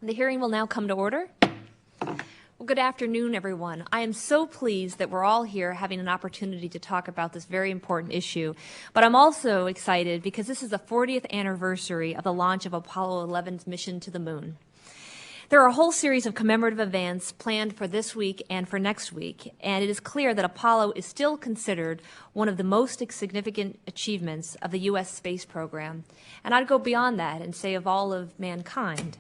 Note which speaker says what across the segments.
Speaker 1: The hearing will now come to order. Well, good afternoon, everyone. I am so pleased that we're all here having an opportunity to talk about this very important issue. But I'm also excited because this is the 40th anniversary of the launch of Apollo 11's mission to the moon. There are a whole series of commemorative events planned for this week and for next week, and it is clear that Apollo is still considered one of the most significant achievements of the U.S. space program, and I'd go beyond that and say of all of mankind.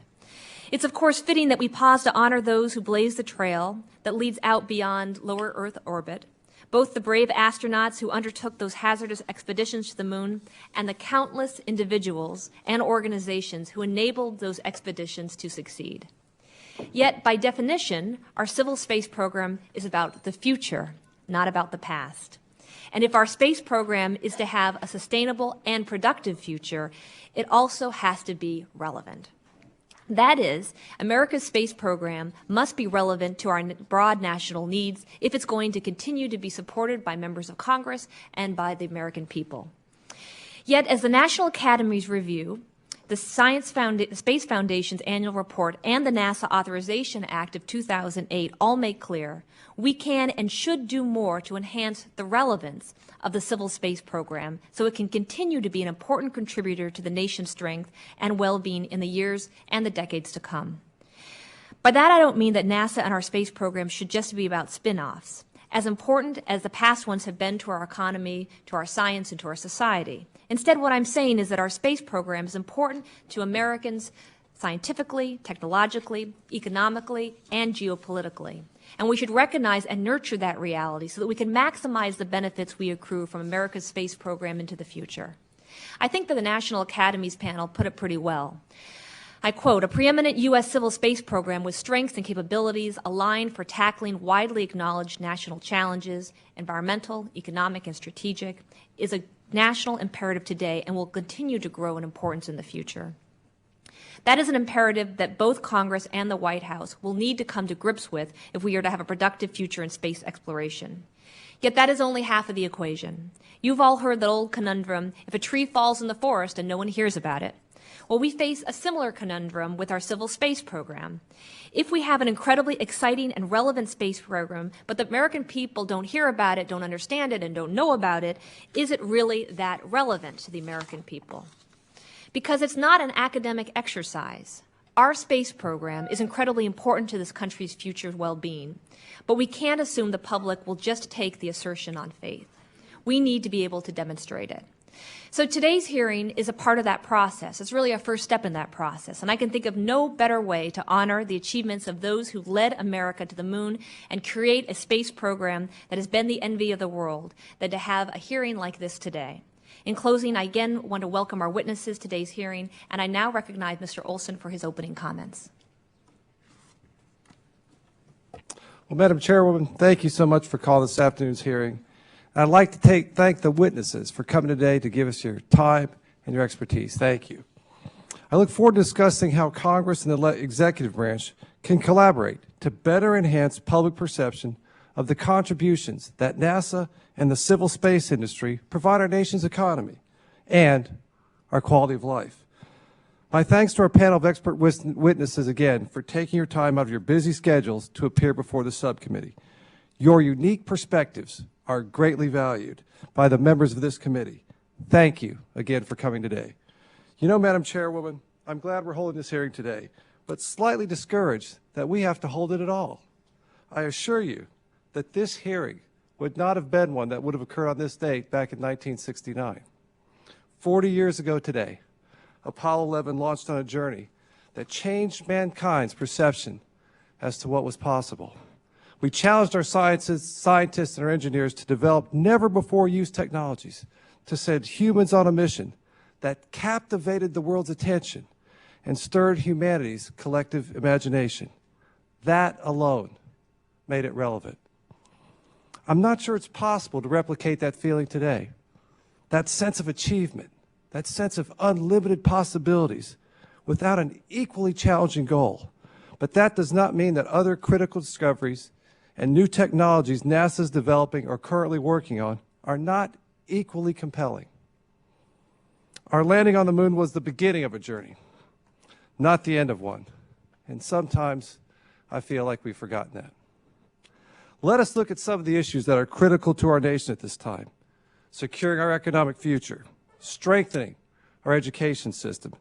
Speaker 1: It's of course fitting that we pause to honor those who blazed the trail that leads out beyond lower Earth orbit, both the brave astronauts who undertook those hazardous expeditions to the moon and the countless individuals and organizations who enabled those expeditions to succeed. Yet, by definition, our civil space program is about the future, not about the past. And if our space program is to have a sustainable and productive future, it also has to be relevant. That is, America's space program must be relevant to our broad national needs if it's going to continue to be supported by members of Congress and by the American people. Yet, as the National Academy's review, the Space Foundation's annual report, and the NASA Authorization Act of 2008 all make clear, we can and should do more to enhance the relevance of the civil space program so it can continue to be an important contributor to the nation's strength and well-being in the years and the decades to come. By that, I don't mean that NASA and our space program should just be about spin-offs, as important as the past ones have been to our economy, to our science, and to our society. Instead, what I'm saying is that our space program is important to Americans scientifically, technologically, economically, and geopolitically. And we should recognize and nurture that reality so that we can maximize the benefits we accrue from America's space program into the future. I think that the National Academy's panel put it pretty well. I quote, "A preeminent U.S. civil space program with strengths and capabilities aligned for tackling widely acknowledged national challenges, environmental, economic, and strategic, is a national imperative today and will continue to grow in importance in the future. That is an imperative that both Congress and the White House will need to come to grips with if we are to have a productive future in space exploration. Yet that is only half of the equation. You've all heard that old conundrum, if a tree falls in the forest and no one hears about it. Well, we face a similar conundrum with our civil space program. If we have an incredibly exciting and relevant space program, but the American people don't hear about it, don't understand it, and don't know about it, is it really that relevant to the American people? Because it's not an academic exercise. Our space program is incredibly important to this country's future well-being, but we can't assume the public will just take the assertion on faith. We need to be able to demonstrate it. So today's hearing is a part of that process. It's really a first step in that process, and I can think of no better way to honor the achievements of those who led America to the moon and create a space program that has been the envy of the world than to have a hearing like this today. In closing, I again want to welcome our witnesses to today's hearing, and I now recognize Mr. Olson for his opening comments.
Speaker 2: Well, Madam Chairwoman, thank you so much for calling this afternoon's hearing. I'd like to thank the witnesses for coming today to give us your time and your expertise. Thank you. I look forward to discussing how Congress and the executive branch can collaborate to better enhance public perception of the contributions that NASA and the civil space industry provide our nation's economy and our quality of life. My thanks to our panel of expert witnesses again for taking your time out of your busy schedules to appear before the subcommittee. Your unique perspectives are greatly valued by the members of this committee. Thank you again for coming today. You know, Madam Chairwoman, I'm glad we're holding this hearing today, but slightly discouraged that we have to hold it at all. I assure you that this hearing would not have been one that would have occurred on this date back in 1969. 40 years ago today, Apollo 11 launched on a journey that changed mankind's perception as to what was possible. We challenged our scientists and our engineers to develop never-before-used technologies to send humans on a mission that captivated the world's attention and stirred humanity's collective imagination. That alone made it relevant. I'm not sure it's possible to replicate that feeling today, that sense of achievement, that sense of unlimited possibilities without an equally challenging goal. But that does not mean that other critical discoveries and new technologies NASA is developing or currently working on are not equally compelling. Our landing on the moon was the beginning of a journey, not the end of one. and sometimes I feel like we've forgotten that. Let us look at some of the issues that are critical to our nation at this time: securing our economic future, strengthening our education system,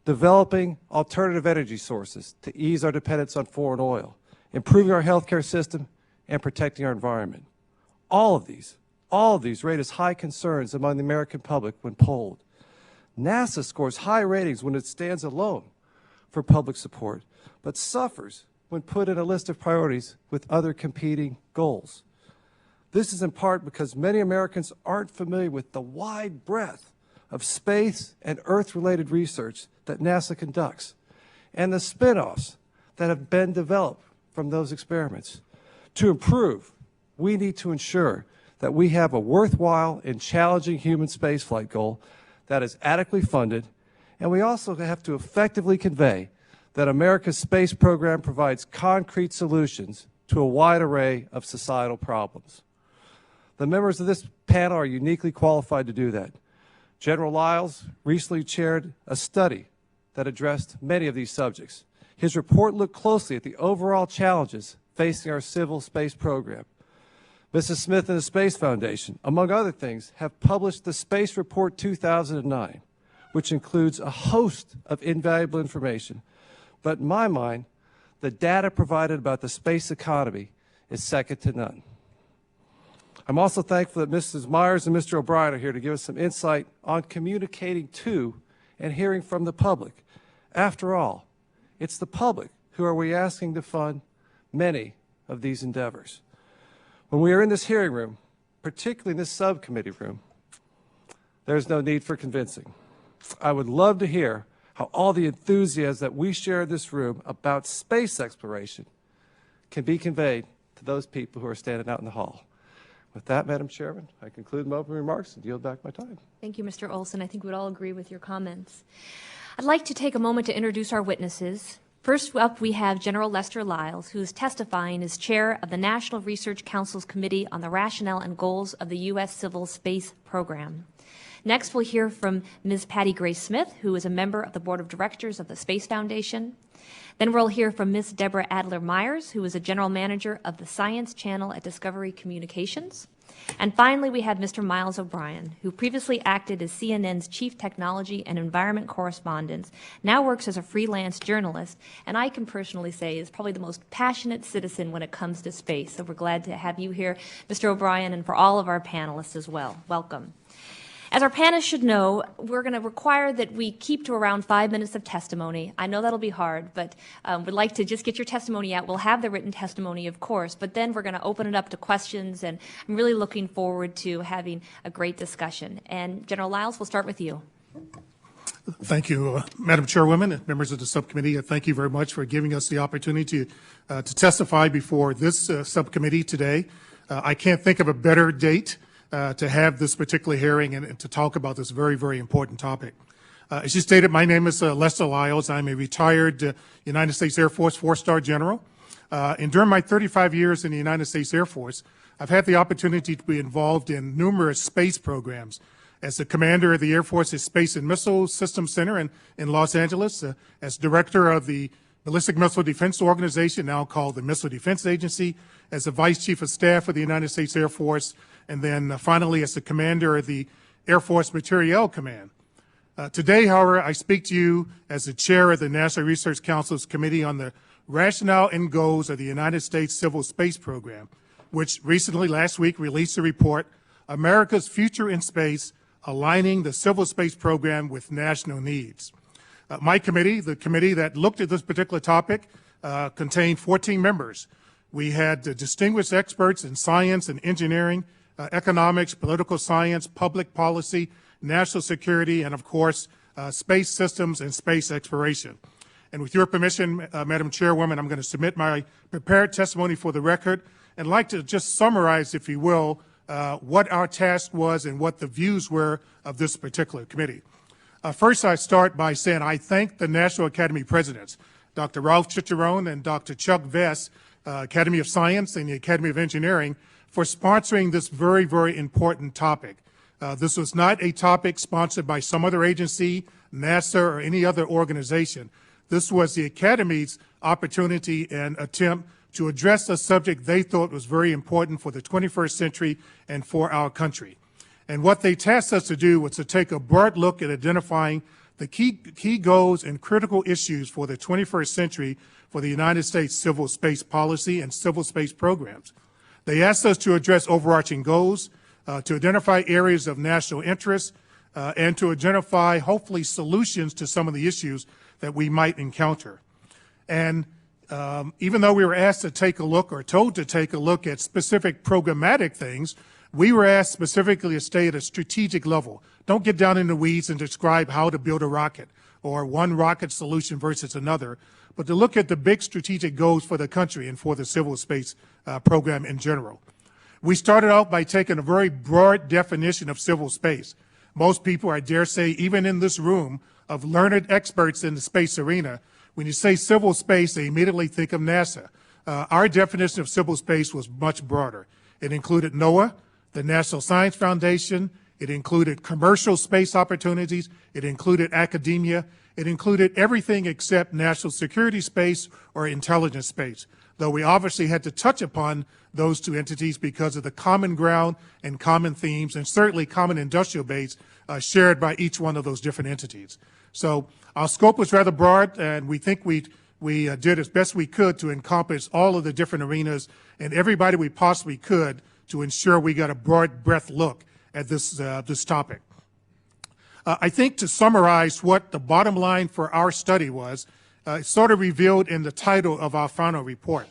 Speaker 2: developing alternative energy sources to ease our dependence on foreign oil, improving our healthcare system, and protecting our environment. All of these rate as high concerns among the American public when polled. NASA scores high ratings when it stands alone for public support, but suffers when put in a list of priorities with other competing goals. This is in part because many Americans aren't familiar with the wide breadth of space and Earth-related research that NASA conducts and the spin-offs that have been developed from those experiments. To improve, we need to ensure that we have a worthwhile and challenging human spaceflight goal that is adequately funded, and we also have to effectively convey that America's space program provides concrete solutions to a wide array of societal problems. The members of this panel are uniquely qualified to do that. General Lyles recently chaired a study that addressed many of these subjects. His report looked closely at the overall challenges facing our civil space program. Mrs. Smith and the Space Foundation, among other things, have published the Space Report 2009, which includes a host of invaluable information. But in my mind, the data provided about the space economy is second to none. I'm also thankful that Mrs. Myers and Mr. O'Brien are here to give us some insight on communicating to and hearing from the public. After all, it's the public who are we asking to fund many of these endeavors. When we are in this hearing room, particularly in this subcommittee room, there's no need for convincing. I would love to hear how all the enthusiasm that we share in this room about space exploration can be conveyed to those people who are standing out in the hall. With that, Madam Chairman, I conclude my opening remarks and yield back my time.
Speaker 1: Thank you, Mr. Olson. I think we'd all agree with your comments. I'd like to take a moment to introduce our witnesses. First up, we have General Lester Lyles, who is testifying as chair of the National Research Council's Committee on the Rationale and Goals of the U.S. Civil Space Program. Next, we'll hear from Ms. Patti Grace-Smith, who is a member of the Board of Directors of the Space Foundation. Then we'll hear from Ms. Deborah Adler Myers, who is a general manager of the Science Channel at Discovery Communications. And finally, we have Mr. Miles O'Brien, who previously acted as CNN's chief technology and environment correspondent, now works as a freelance journalist, and I can personally say is probably the most passionate citizen when it comes to space. So we're glad to have you here, Mr. O'Brien, and for all of our panelists as well. Welcome. As our panelists should know, we're going to require that we keep to around 5 minutes of testimony. I know that'll be hard, but we'd like to just get your testimony out. We'll have the written testimony, of course, but then we're going to open it up to questions, and I'm really looking forward to having a great discussion. And General Lyles, we'll start with you.
Speaker 3: Thank you, Madam Chairwoman and members of the subcommittee. Thank you very much for giving us the opportunity to testify before this subcommittee today. I can't think of a better date to have this particular hearing and to talk about this very, very important topic. As you stated, my name is Lester Lyles. I'm a retired United States Air Force four-star general. And during my 35 years in the United States Air Force, I've had the opportunity to be involved in numerous space programs. As the commander of the Air Force's Space and Missile Systems Center in Los Angeles, as director of the Ballistic Missile Defense Organization, now called the Missile Defense Agency, as the Vice Chief of Staff for the United States Air Force, and then finally as the commander of the Air Force Materiel Command. Today, however, I speak to you as the chair of the National Research Council's Committee on the Rationale and Goals of the United States Civil Space Program, which recently, last week, released a report, America's Future in Space, Aligning the Civil Space Program with National Needs. My committee, the committee that looked at this particular topic, contained 14 members. We had distinguished experts in science and engineering, economics, political science, public policy, national security, and of course, space systems and space exploration. And with your permission, Madam Chairwoman, I'm going to submit my prepared testimony for the record and like to just summarize, if you will, what our task was and what the views were of this particular committee. First, I start by saying I thank the National Academy presidents, Dr. Ralph Cicerone and Dr. Chuck Vest, Academy of Science and the Academy of Engineering, for sponsoring this very, very important topic. This was not a topic sponsored by some other agency, NASA, or any other organization. This was the Academy's opportunity and attempt to address a subject they thought was very important for the 21st century and for our country. And what they tasked us to do was to take a broad look at identifying the key goals and critical issues for the 21st century for the United States civil space policy and civil space programs. They asked us to address overarching goals, to identify areas of national interest, and to identify, hopefully, solutions to some of the issues that we might encounter. And even though we were asked to take a look or told to take a look at specific programmatic things, we were asked specifically to stay at a strategic level. Don't get down in the weeds and describe how to build a rocket or one rocket solution versus another, but to look at the big strategic goals for the country and for the civil space program in general. We started out by taking a very broad definition of civil space. Most people, I dare say, even in this room, of learned experts in the space arena, when you say civil space, they immediately think of NASA. Our definition of civil space was much broader. It included NOAA, the National Science Foundation, it included commercial space opportunities, it included academia, it included everything except national security space or intelligence space, though we obviously had to touch upon those two entities because of the common ground and common themes and certainly common industrial base shared by each one of those different entities. So our scope was rather broad, and we think we did as best we could to encompass all of the different arenas and everybody we possibly could to ensure we got a broad breadth look at this topic. I think to summarize what the bottom line for our study was, it's sort of revealed in the title of our final report.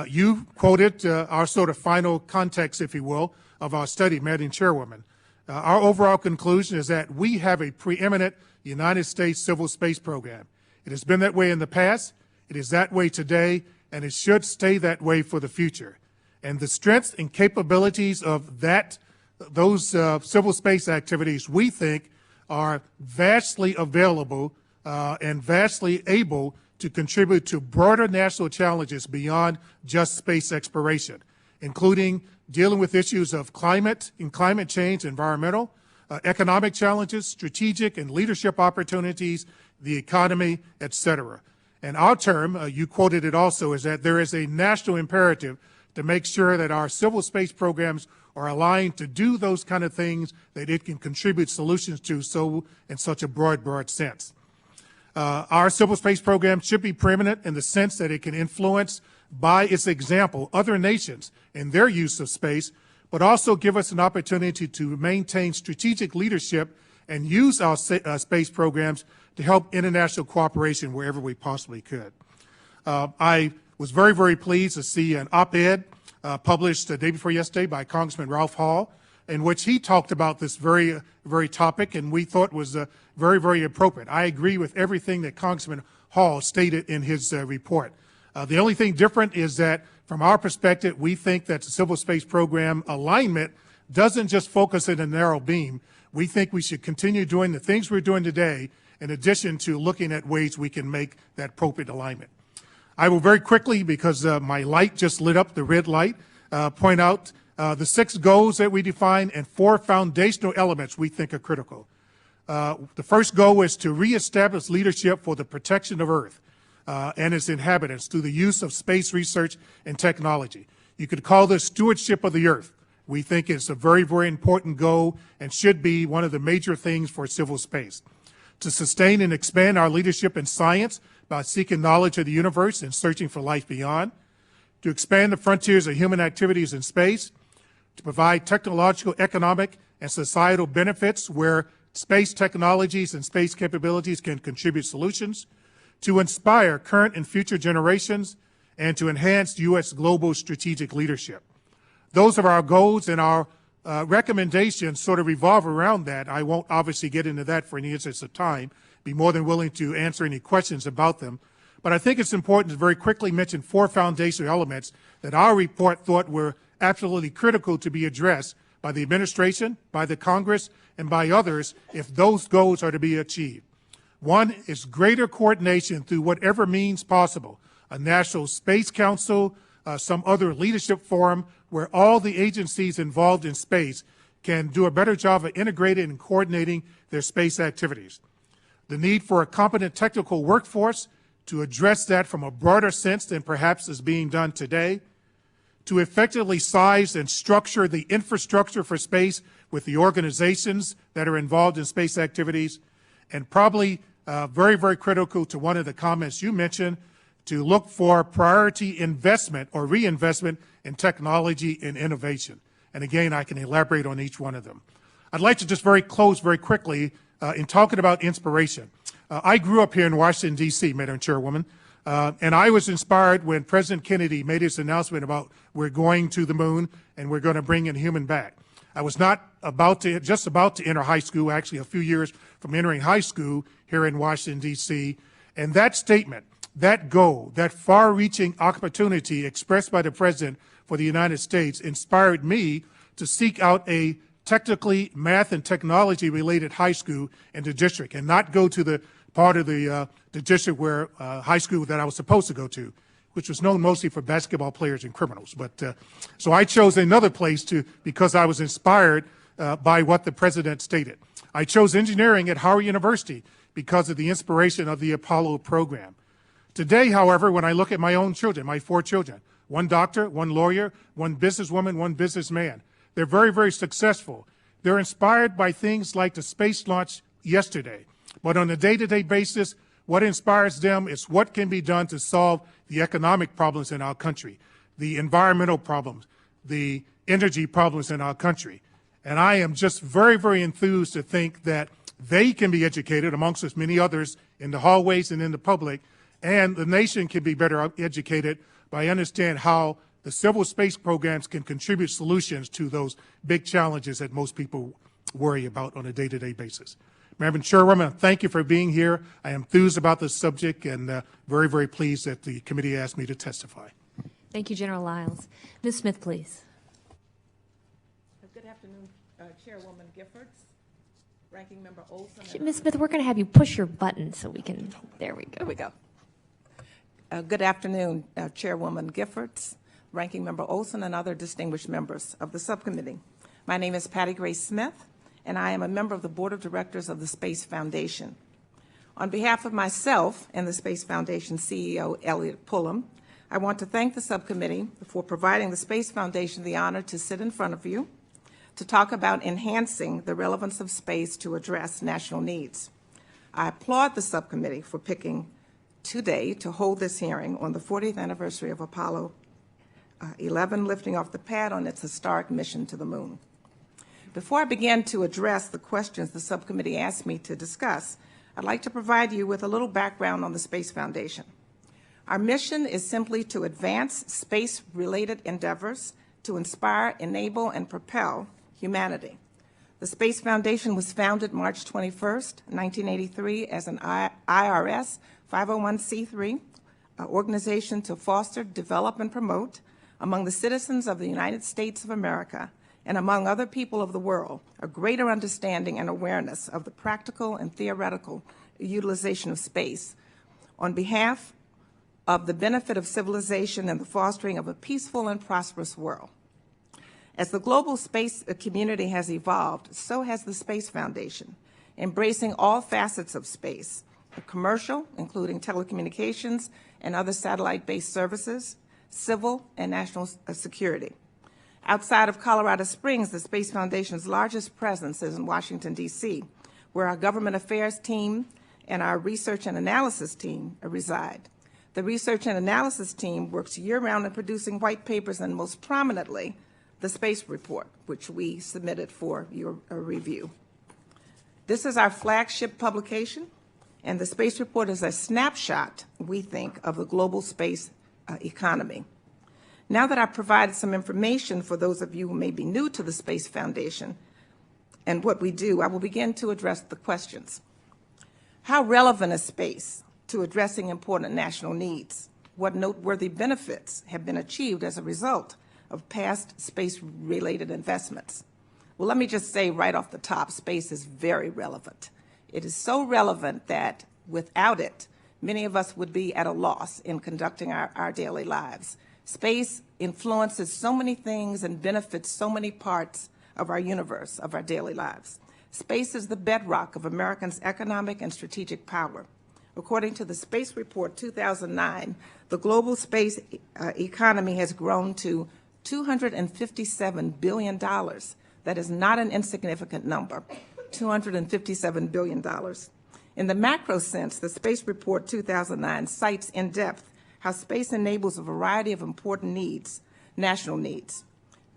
Speaker 3: You quoted our sort of final context, if you will, of our study, Madam Chairwoman. Our overall conclusion is that we have a preeminent United States civil space program. It has been that way in the past, it is that way today, and it should stay that way for the future. And the strengths and capabilities of those civil space activities, we think, are vastly available and vastly able to contribute to broader national challenges beyond just space exploration, including dealing with issues of climate and climate change, environmental, economic challenges, strategic and leadership opportunities, the economy, et cetera. And our term, you quoted it also, is that there is a national imperative to make sure that our civil space programs are aligned to do those kind of things that it can contribute solutions to so in such a broad sense. Our civil space program should be preeminent in the sense that it can influence, by its example, other nations in their use of space, but also give us an opportunity to maintain strategic leadership and use our space programs to help international cooperation wherever we possibly could. I was very pleased to see an op-ed published the day before yesterday by Congressman Ralph Hall, in which he talked about this very topic, and we thought was very appropriate. I agree with everything that Congressman Hall stated in his report. The only thing different is that, from our perspective, we think that the civil space program alignment doesn't just focus in a narrow beam. We think we should continue doing the things we're doing today, in addition to looking at ways we can make that appropriate alignment. I will very quickly, because my light just lit up, the red light, point out the 6 goals that we define and 4 foundational elements we think are critical. The first goal is to reestablish leadership for the protection of Earth and its inhabitants through the use of space research and technology. You could call this stewardship of the Earth. We think it's a very important goal and should be one of the major things for civil space. To sustain and expand our leadership in science by seeking knowledge of the universe and searching for life beyond. To expand the frontiers of human activities in space. To provide technological, economic, and societal benefits where space technologies and space capabilities can contribute solutions. To inspire current and future generations, and to enhance U.S. global strategic leadership. Those are our goals, and our recommendations sort of revolve around that. I won't obviously get into that for any instance of time. Be more than willing to answer any questions about them. But I think it's important to very quickly mention 4 foundational elements that our report thought were absolutely critical to be addressed by the administration, by the Congress, and by others if those goals are to be achieved. One is greater coordination through whatever means possible, a National Space Council, some other leadership forum where all the agencies involved in space can do a better job of integrating and coordinating their space activities. The need for a competent technical workforce to address that from a broader sense than perhaps is being done today, to effectively size and structure the infrastructure for space with the organizations that are involved in space activities, and probably very, very critical to one of the comments you mentioned, to look for priority investment or reinvestment in technology and innovation. And again, I can elaborate on each one of them. I'd like to just close very quickly in talking about inspiration. I grew up here in Washington, D.C., Madam Chairwoman, and I was inspired when President Kennedy made his announcement about we're going to the moon and we're going to bring a human back. I was not just about to enter high school, actually a few years from entering high school here in Washington, D.C., and that statement, that goal, that far-reaching opportunity expressed by the President for the United States inspired me to seek out a technically math and technology-related high school in the district and not go to the part of the district where high school that I was supposed to go to, which was known mostly for basketball players and criminals. But so I chose another place because I was inspired by what the President stated. I chose engineering at Howard University because of the inspiration of the Apollo program. Today, however, when I look at my own children, my 4 children, one doctor, one lawyer, one businesswoman, one businessman, they're very, very successful. They're inspired by things like the space launch yesterday. But on a day-to-day basis, what inspires them is what can be done to solve the economic problems in our country, the environmental problems, the energy problems in our country. And I am just very, very enthused to think that they can be educated, amongst us many others, in the hallways and in the public, and the nation can be better educated by understanding how the civil space programs can contribute solutions to those big challenges that most people worry about on a day-to-day basis. Madam Chairwoman, thank you for being here. I am enthused about this subject and very, very pleased that the committee asked me to testify.
Speaker 1: Thank you, General Lyles. Ms. Smith, please.
Speaker 4: Good afternoon, Chairwoman Giffords, Ranking Member Olson.
Speaker 1: Ms. Smith, we're going to have you push your button so we can, there we go.
Speaker 4: There we go. Good afternoon, Chairwoman Giffords, Ranking Member Olson, and other distinguished members of the subcommittee. My name is Patti Grace Smith, and I am a member of the Board of Directors of the Space Foundation. On behalf of myself and the Space Foundation CEO, Elliot Pullum, I want to thank the subcommittee for providing the Space Foundation the honor to sit in front of you to talk about enhancing the relevance of space to address national needs. I applaud the subcommittee for picking today to hold this hearing on the 40th anniversary of Apollo 11 lifting off the pad on its historic mission to the moon. Before I begin to address the questions the subcommittee asked me to discuss, I'd like to provide you with a little background on the Space Foundation. Our mission is simply to advance space-related endeavors to inspire, enable, and propel humanity. The Space Foundation was founded March 21st, 1983 as an IRS 501c3 organization to foster, develop, and promote among the citizens of the United States of America and among other people of the world a greater understanding and awareness of the practical and theoretical utilization of space on behalf of the benefit of civilization and the fostering of a peaceful and prosperous world. As the global space community has evolved, so has the Space Foundation, embracing all facets of space, the commercial, including telecommunications and other satellite-based services, civil and national security. Outside of Colorado Springs, the Space Foundation's largest presence is in Washington, D.C., where our government affairs team and our research and analysis team reside. The research and analysis team works year-round in producing white papers and most prominently, the Space Report, which we submitted for your review. This is our flagship publication, and the Space Report is a snapshot, we think, of the global space economy. Now that I've provided some information for those of you who may be new to the Space Foundation and what we do, I will begin to address the questions. How relevant is space to addressing important national needs? What noteworthy benefits have been achieved as a result of past space-related investments? Well, let me just say right off the top, space is very relevant. It is so relevant that without it, many of us would be at a loss in conducting our daily lives. Space influences so many things and benefits so many parts of our universe, of our daily lives. Space is the bedrock of Americans' economic and strategic power. According to the Space Report 2009, the global space economy has grown to $257 billion. That is not an insignificant number, $257 billion. In the macro sense, the Space Report 2009 cites in depth how space enables a variety of important needs, national needs.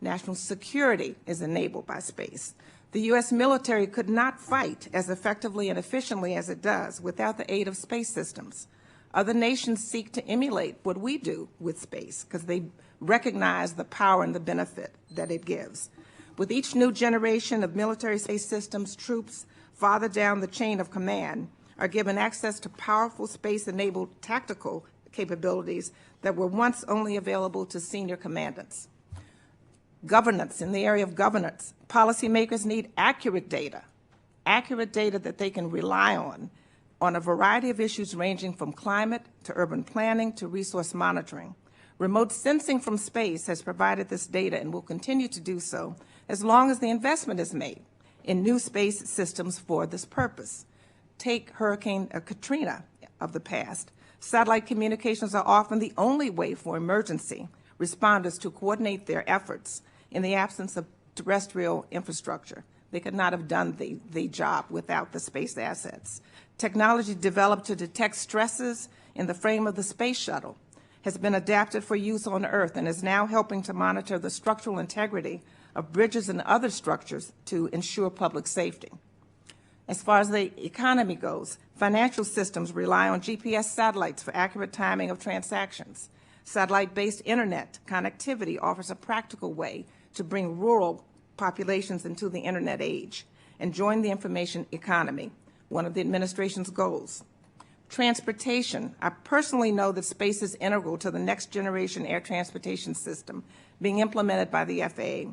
Speaker 4: National security is enabled by space. The U.S. military could not fight as effectively and efficiently as it does without the aid of space systems. Other nations seek to emulate what we do with space because they recognize the power and the benefit that it gives. With each new generation of military space systems, troops farther down the chain of command are given access to powerful space-enabled tactical capabilities that were once only available to senior commandants. Governance, in the area of governance, policymakers need accurate data that they can rely on a variety of issues ranging from climate to urban planning to resource monitoring. Remote sensing from space has provided this data and will continue to do so as long as the investment is made in new space systems for this purpose. Take Hurricane Katrina of the past. Satellite communications are often the only way for emergency responders to coordinate their efforts in the absence of terrestrial infrastructure. They could not have done the job without the space assets. Technology developed to detect stresses in the frame of the space shuttle has been adapted for use on Earth and is now helping to monitor the structural integrity of bridges and other structures to ensure public safety. As far as the economy goes, financial systems rely on GPS satellites for accurate timing of transactions. Satellite-based internet connectivity offers a practical way to bring rural populations into the internet age and join the information economy, one of the administration's goals. Transportation. I personally know that space is integral to the next generation air transportation system being implemented by the FAA,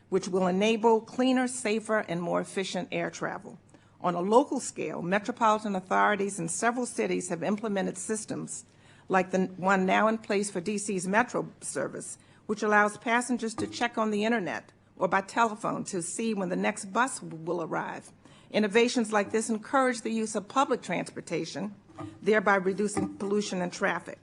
Speaker 4: which will enable cleaner, safer, and more efficient air travel. On a local scale, metropolitan authorities in several cities have implemented systems like the one now in place for DC's Metro service, which allows passengers to check on the internet or by telephone to see when the next bus will arrive. Innovations like this encourage the use of public transportation, thereby reducing pollution and traffic.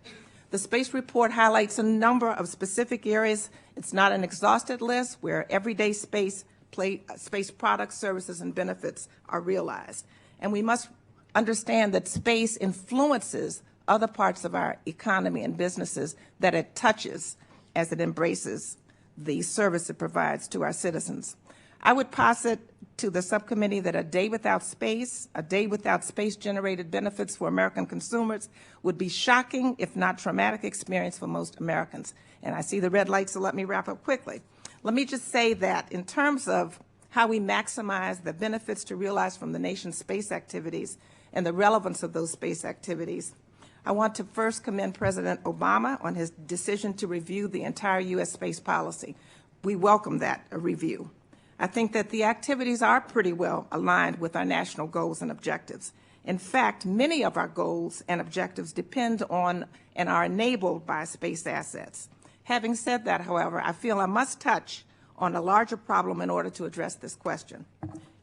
Speaker 4: The Space Report highlights a number of specific areas. It's not an exhaustive list where everyday space products, services, and benefits are realized. And we must understand that space influences other parts of our economy and businesses that it touches as it embraces the service it provides to our citizens. I would posit to the subcommittee that a day without space-generated benefits for American consumers would be shocking, if not traumatic experience for most Americans. And I see the red light, so let me wrap up quickly. Let me just say that in terms of how we maximize the benefits to realize from the nation's space activities and the relevance of those space activities, I want to first commend President Obama on his decision to review the entire U.S. space policy. We welcome that review. I think that the activities are pretty well aligned with our national goals and objectives. In fact, many of our goals and objectives depend on and are enabled by space assets. Having said that, however, I feel I must touch on a larger problem in order to address this question.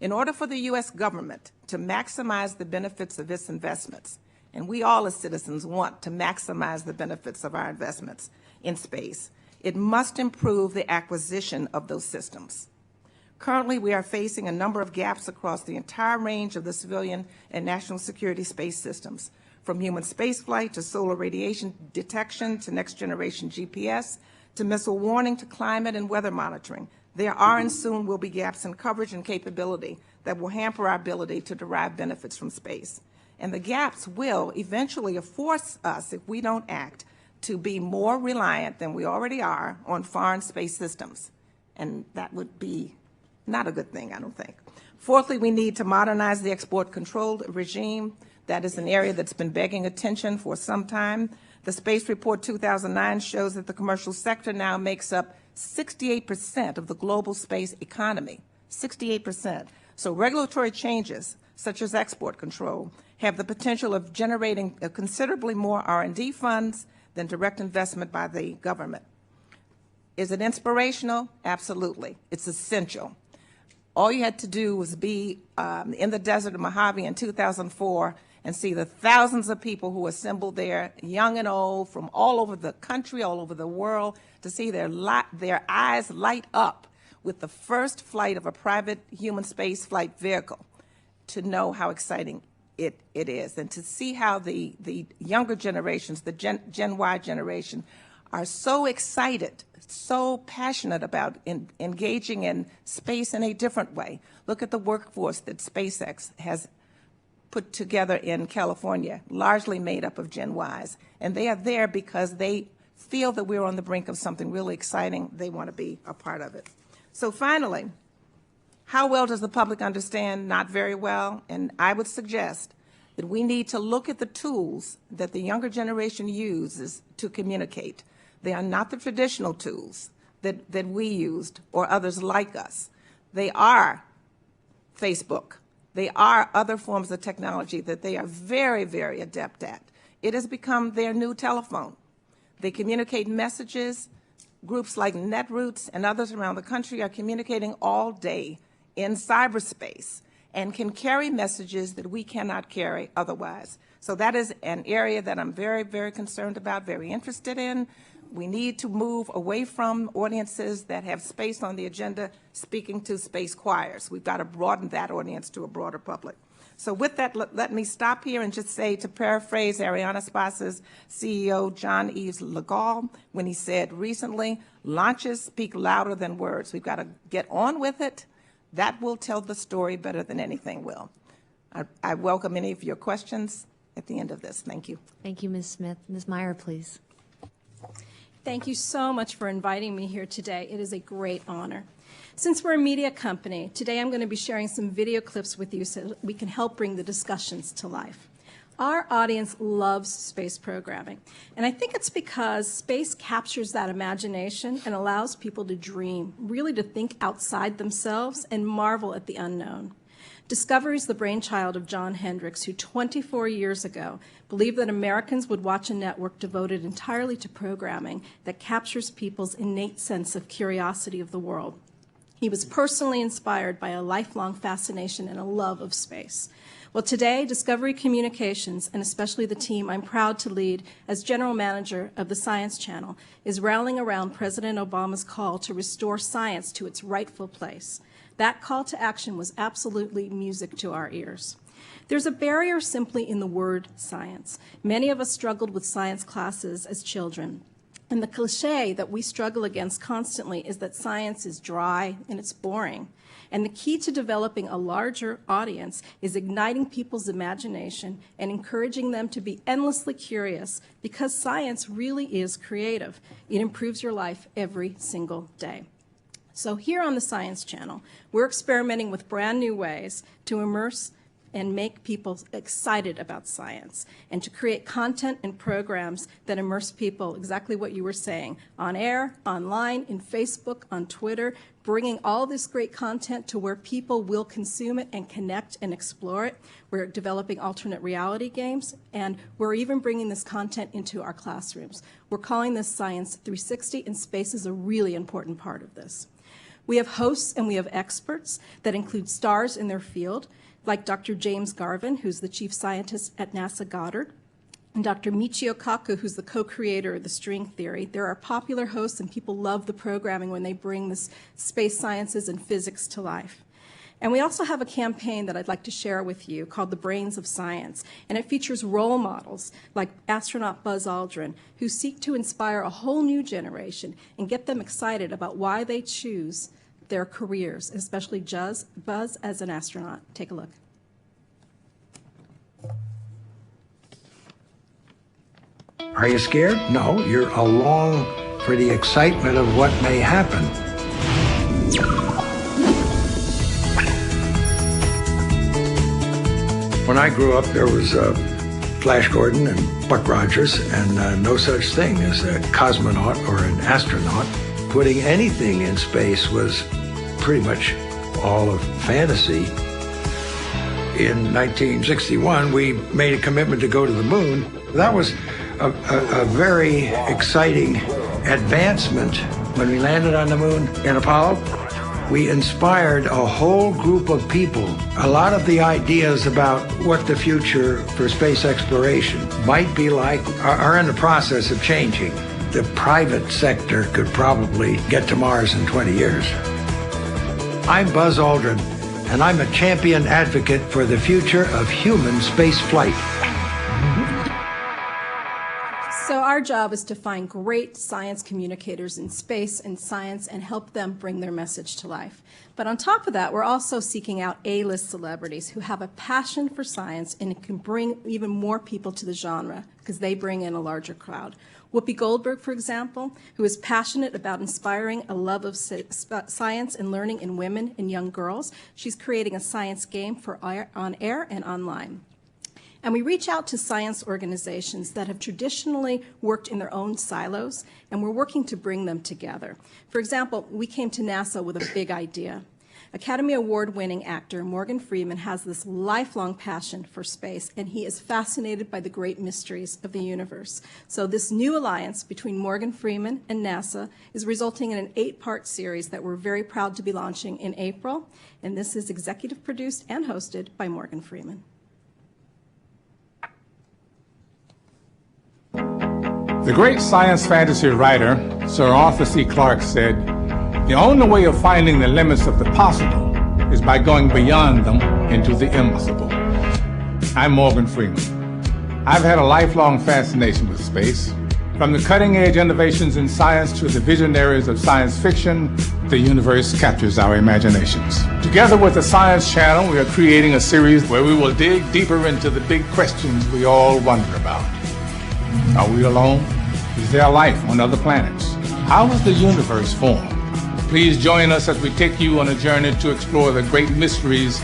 Speaker 4: In order for the U.S. government to maximize the benefits of its investments, and we all as citizens want to maximize the benefits of our investments in space, it must improve the acquisition of those systems. Currently, we are facing a number of gaps across the entire range of the civilian and national security space systems, from human spaceflight to solar radiation detection to next-generation GPS to missile warning to climate and weather monitoring. There are and soon will be gaps in coverage and capability that will hamper our ability to derive benefits from space. And the gaps will eventually force us, if we don't act, to be more reliant than we already are on foreign space systems. And that would be not a good thing, I don't think. Fourthly, we need to modernize the export control regime. That is an area that's been begging attention for some time. The Space Report 2009 shows that the commercial sector now makes up 68% of the global space economy, 68%. So regulatory changes, such as export control, have the potential of generating considerably more R&D funds than direct investment by the government. Is it inspirational? Absolutely. It's essential. All you had to do was be in the desert of Mojave in 2004 and see the thousands of people who assembled there, young and old, from all over the country, all over the world, to see their eyes light up with the first flight of a private human space flight vehicle, to know how exciting it is, and to see how the younger generations, the Gen Y generation, are so excited, so passionate about engaging in space in a different way. Look at the workforce that SpaceX has put together in California, largely made up of Gen Ys. And they are there because they feel that we're on the brink of something really exciting. They want to be a part of it. So finally, how well does the public understand? Not very well. And I would suggest that we need to look at the tools that the younger generation uses to communicate. They are not the traditional tools that we used or others like us. They are Facebook. They are other forms of technology that they are very, very adept at. It has become their new telephone. They communicate messages. Groups like Netroots and others around the country are communicating all day in cyberspace and can carry messages that we cannot carry otherwise. So that is an area that I'm very, very concerned about, very interested in. We need to move away from audiences that have space on the agenda speaking to space choirs. We've got to broaden that audience to a broader public. So with that, let me stop here and just say, to paraphrase Arianespace's CEO, John Yves Le Gall, when he said recently, launches speak louder than words. We've got to get on with it. That will tell the story better than anything will. I welcome any of your questions at the end of this. Thank you.
Speaker 1: Thank you, Ms. Smith. Ms. Meyer, please.
Speaker 5: Thank you so much for inviting me here today. It is a great honor. Since we're a media company, today I'm going to be sharing some video clips with you so we can help bring the discussions to life. Our audience loves space programming, and I think it's because space captures that imagination and allows people to dream, really to think outside themselves and marvel at the unknown. Discovery is the brainchild of John Hendricks, who 24 years ago believed that Americans would watch a network devoted entirely to programming that captures people's innate sense of curiosity of the world. He was personally inspired by a lifelong fascination and a love of space. Well, today, Discovery Communications, and especially the team I'm proud to lead as general manager of the Science Channel, is rallying around President Obama's call to restore science to its rightful place. That call to action was absolutely music to our ears. There's a barrier simply in the word science. Many of us struggled with science classes as children. And the cliche that we struggle against constantly is that science is dry and it's boring. And the key to developing a larger audience is igniting people's imagination and encouraging them to be endlessly curious, because science really is creative. It improves your life every single day. So here on the Science Channel, we're experimenting with brand new ways to immerse and make people excited about science, and to create content and programs that immerse people, exactly what you were saying, on air, online, in Facebook, on Twitter, bringing all this great content to where people will consume it and connect and explore it. We're developing alternate reality games, and we're even bringing this content into our classrooms. We're calling this Science 360, and space is a really important part of this. We have hosts and we have experts that include stars in their field, like Dr. James Garvin, who's the chief scientist at NASA Goddard, and Dr. Michio Kaku, who's the co-creator of the string theory. There are popular hosts, and people love the programming when they bring this space sciences and physics to life. And we also have a campaign that I'd like to share with you called The Brains of Science, and it features role models like astronaut Buzz Aldrin, who seek to inspire a whole new generation and get them excited about why they choose their careers, especially Buzz as an astronaut. Take a look.
Speaker 6: Are you scared? No, you're along for the excitement of what may happen. When I grew up, there was Flash Gordon and Buck Rogers, and no such thing as a cosmonaut or an astronaut. Putting anything in space was pretty much all of fantasy. In 1961, we made a commitment to go to the moon. That was a very exciting advancement when we landed on the moon in Apollo. we inspired a whole group of people. A lot of the ideas about what the future for space exploration might be like are in the process of changing. The private sector could probably get to Mars in 20 years. I'm Buzz Aldrin, and I'm a champion advocate for the future of human space flight.
Speaker 5: So our job is to find great science communicators in space and science and help them bring their message to life. But on top of that, we're also seeking out A-list celebrities who have a passion for science and can bring even more people to the genre because they bring in a larger crowd. Whoopi Goldberg, for example, who is passionate about inspiring a love of science and learning in women and young girls. She's creating a science game for on air and online. And we reach out to science organizations that have traditionally worked in their own silos, and we're working to bring them together. For example, we came to NASA with a big idea. Academy Award-winning actor Morgan Freeman has this lifelong passion for space, and he is fascinated by the great mysteries of the universe. So this new alliance between Morgan Freeman and NASA is resulting in an 8-part series that we're very proud to be launching in April, and this is executive produced and hosted by Morgan Freeman.
Speaker 7: The great science fantasy writer, Sir Arthur C. Clarke, said, "The only way of finding the limits of the possible is by going beyond them into the impossible." I'm Morgan Freeman. I've had a lifelong fascination with space. From the cutting-edge innovations in science to the visionaries of science fiction, the universe captures our imaginations. Together with the Science Channel, we are creating a series where we will dig deeper into the big questions we all wonder about. Are we alone? Is there life on other planets? How was the universe formed? Please join us as we take you on a journey to explore the great mysteries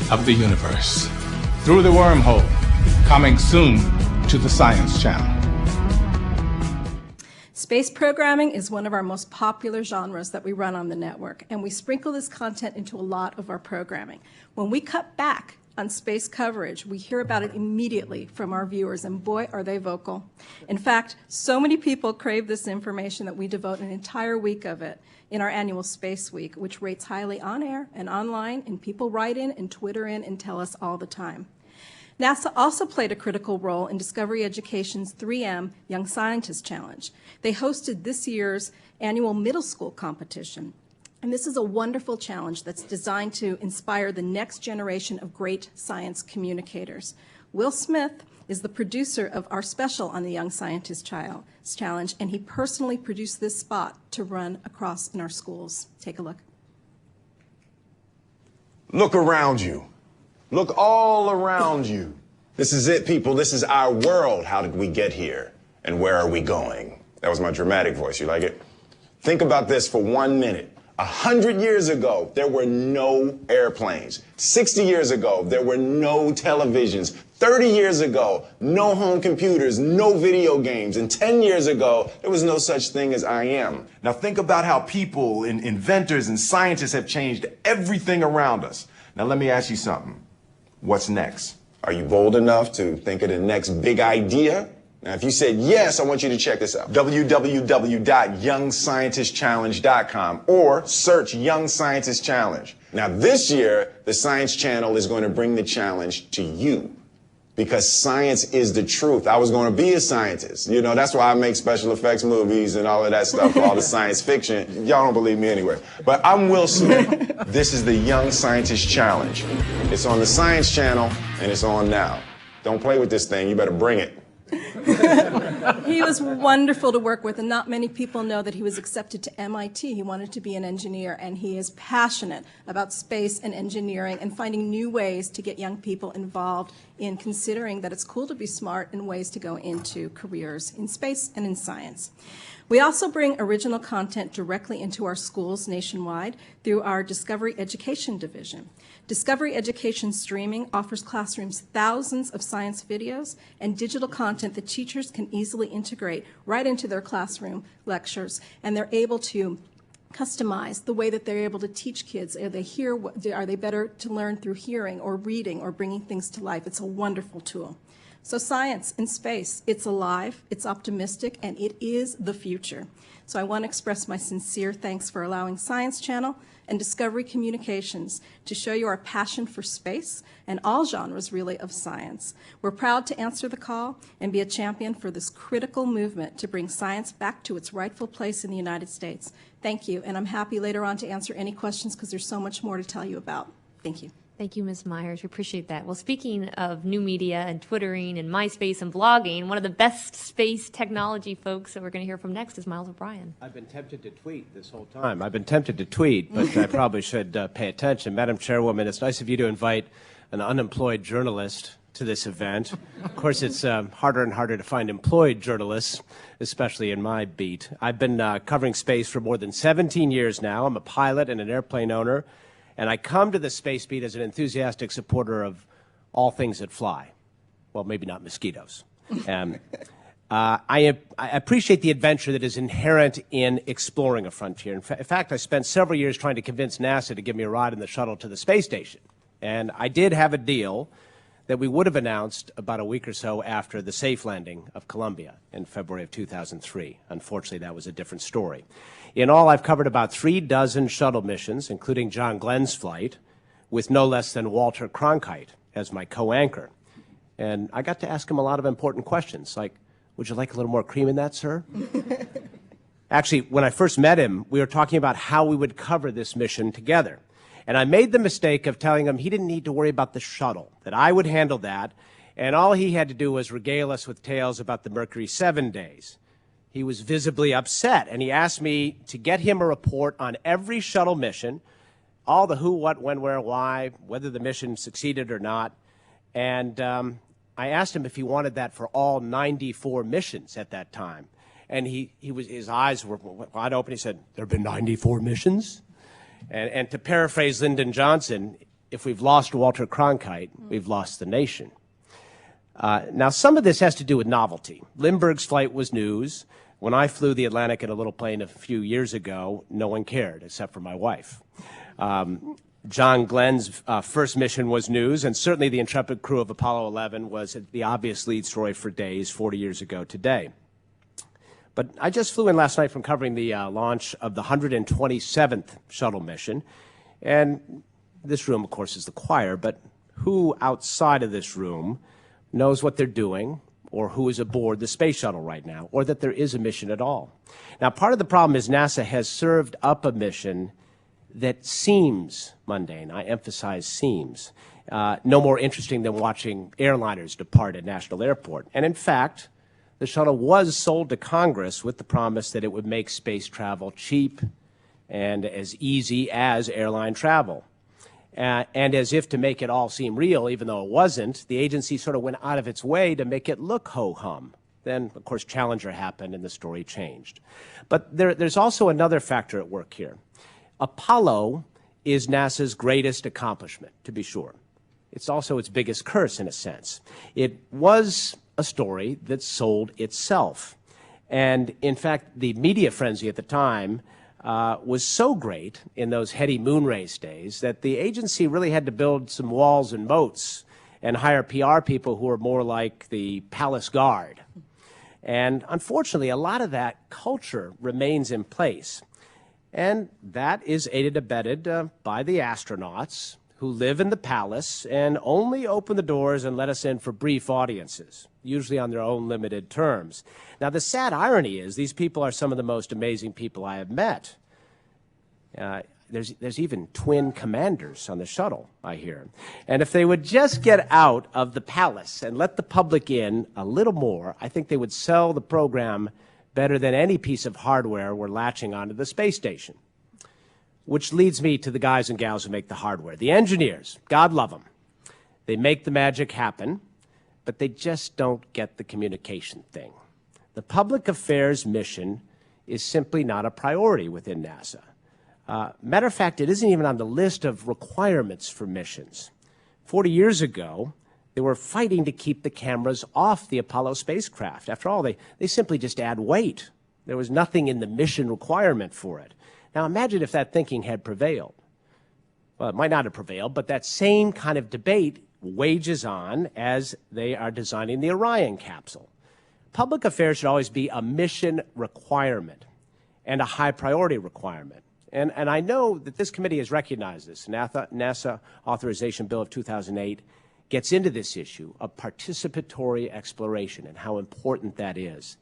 Speaker 7: of the universe. Through the Wormhole, coming soon to the Science Channel.
Speaker 5: Space programming is one of our most popular genres that we run on the network, and we sprinkle this content into a lot of our programming. When we cut back on space coverage, we hear about it immediately from our viewers, and boy, are they vocal. In fact, so many people crave this information that we devote an entire week of it in our annual Space Week, which rates highly on air and online, and people write in and Twitter in and tell us all the time. NASA also played a critical role in Discovery Education's 3M Young Scientist Challenge. They hosted this year's annual middle school competition. And this is a wonderful challenge that's designed to inspire the next generation of great science communicators. Will Smith is the producer of our special on the Young Scientist Challenge, and he personally produced this spot to run across in our schools. Take a look.
Speaker 8: Look around you. Look all around you. This is it, people. This is our world. How did we get here? And where are we going? That was my dramatic voice. You like it? Think about this for 1 minute. 100 years ago, there were no airplanes. 60 years ago, there were no televisions. 30 years ago, no home computers, no video games. And 10 years ago, there was no such thing as I am. Now think about how people and inventors and scientists have changed everything around us. Now let me ask you something. What's next? Are you bold enough to think of the next big idea? Now, if you said yes, I want you to check this out. www.youngscientistchallenge.com or search Young Scientist Challenge. Now, this year, the Science Channel is going to bring the challenge to you because science is the truth. I was going to be a scientist. You know, that's why I make special effects movies and all of that stuff, all the science fiction. Y'all don't believe me anyway. But I'm Will Smith. This is the Young Scientist Challenge. It's on the Science Channel, and it's on now. Don't play with this thing. You better bring it.
Speaker 5: He was wonderful to work with, and not many people know that he was accepted to MIT. He wanted to be an engineer, and he is passionate about space and engineering and finding new ways to get young people involved in considering that it's cool to be smart and ways to go into careers in space and in science. We also bring original content directly into our schools nationwide through our Discovery Education division. Discovery Education streaming offers classrooms thousands of science videos and digital content that teachers can easily integrate right into their classroom lectures, and they're able to customize the way that they're able to teach kids. Are they better to learn through hearing or reading or bringing things to life? It's a wonderful tool. So science in space, it's alive, it's optimistic, and it is the future. So I want to express my sincere thanks for allowing Science Channel and Discovery Communications to show you our passion for space and all genres, really, of science. We're proud to answer the call and be a champion for this critical movement to bring science back to its rightful place in the United States. Thank you, and I'm happy later on to answer any questions because there's so much more to tell you about. Thank you.
Speaker 1: Thank you, Ms. Myers. We appreciate that. Well, speaking of new media and Twittering and MySpace and blogging, one of the best space technology folks that we're going to hear from next is Miles O'Brien.
Speaker 9: I've been tempted to tweet this whole time. I've been tempted to tweet, but I probably should pay attention. Madam Chairwoman, it's nice of you to invite an unemployed journalist to this event. Of course, it's harder and harder to find employed journalists, especially in my beat. I've been covering space for more than 17 years now. I'm a pilot and an airplane owner. And I come to the space beat as an enthusiastic supporter of all things that fly. Well, maybe not mosquitoes. I appreciate the adventure that is inherent in exploring a frontier. In fact, I spent several years trying to convince NASA to give me a ride in the shuttle to the space station. And I did have a deal that we would have announced about a week or so after the safe landing of Columbia in February of 2003. Unfortunately, that was a different story. In all, I've covered about 36 shuttle missions, including John Glenn's flight, with no less than Walter Cronkite as my co-anchor. And I got to ask him a lot of important questions, like, would you like a little more cream in that, sir? Actually, when I first met him, we were talking about how we would cover this mission together. And I made the mistake of telling him he didn't need to worry about the shuttle, that I would handle that, and all he had to do was regale us with tales about the Mercury 7 days. He was visibly upset, and he asked me to get him a report on every shuttle mission, all the who, what, when, where, why, whether the mission succeeded or not. And I asked him if he wanted that for all 94 missions at that time. And his eyes were wide open. He said, there have been 94 missions? And to paraphrase Lyndon Johnson, if we've lost Walter Cronkite, we've lost the nation. Now, some of this has to do with novelty. Lindbergh's flight was news. When I flew the Atlantic in a little plane a few years ago, no one cared except for my wife. John Glenn's first mission was news, and certainly the intrepid crew of Apollo 11 was the obvious lead story for days 40 years ago today. But I just flew in last night from covering the launch of the 127th shuttle mission. And this room, of course, is the choir, but who outside of this room knows what they're doing or who is aboard the space shuttle right now, or that there is a mission at all? Now, part of the problem is NASA has served up a mission that seems mundane. I emphasize seems. No more interesting than watching airliners depart at National Airport. And in fact, the shuttle was sold to Congress with the promise that it would make space travel cheap and as easy as airline travel. And as if to make it all seem real, even though it wasn't, the agency sort of went out of its way to make it look ho-hum. Then, of course, Challenger happened and the story changed. But there's also another factor at work here. Apollo is NASA's greatest accomplishment, to be sure. It's also its biggest curse, in a sense. It was a story that sold itself. And in fact, the media frenzy at the time was so great in those heady moon race days that the agency really had to build some walls and moats and hire PR people who were more like the palace guard. And unfortunately, a lot of that culture remains in place. And that is aided and abetted by the astronauts who live in the palace and only open the doors and let us in for brief audiences, usually on their own limited terms. Now, the sad irony is these people are some of the most amazing people I have met. There's even twin commanders on the shuttle, I hear. And if they would just get out of the palace and let the public in a little more, I think they would sell the program better than any piece of hardware we're latching onto the space station. Which leads me to the guys and gals who make the hardware. The engineers, God love them. They make the magic happen, but they just don't get the communication thing. The public affairs mission is simply not a priority within NASA. Matter of fact, it isn't even on the list of requirements for missions. 40 years ago, they were fighting to keep the cameras off the Apollo spacecraft. After all, they simply just add weight. There was nothing in the mission requirement for it. Now imagine if that thinking had prevailed. Well, it might not have prevailed, but that same kind of debate wages on as they are designing the Orion capsule. Public affairs should always be a mission requirement and a high priority requirement. And I know that this committee has recognized this. NASA Authorization Bill of 2008 gets into this issue of participatory exploration and how important that is.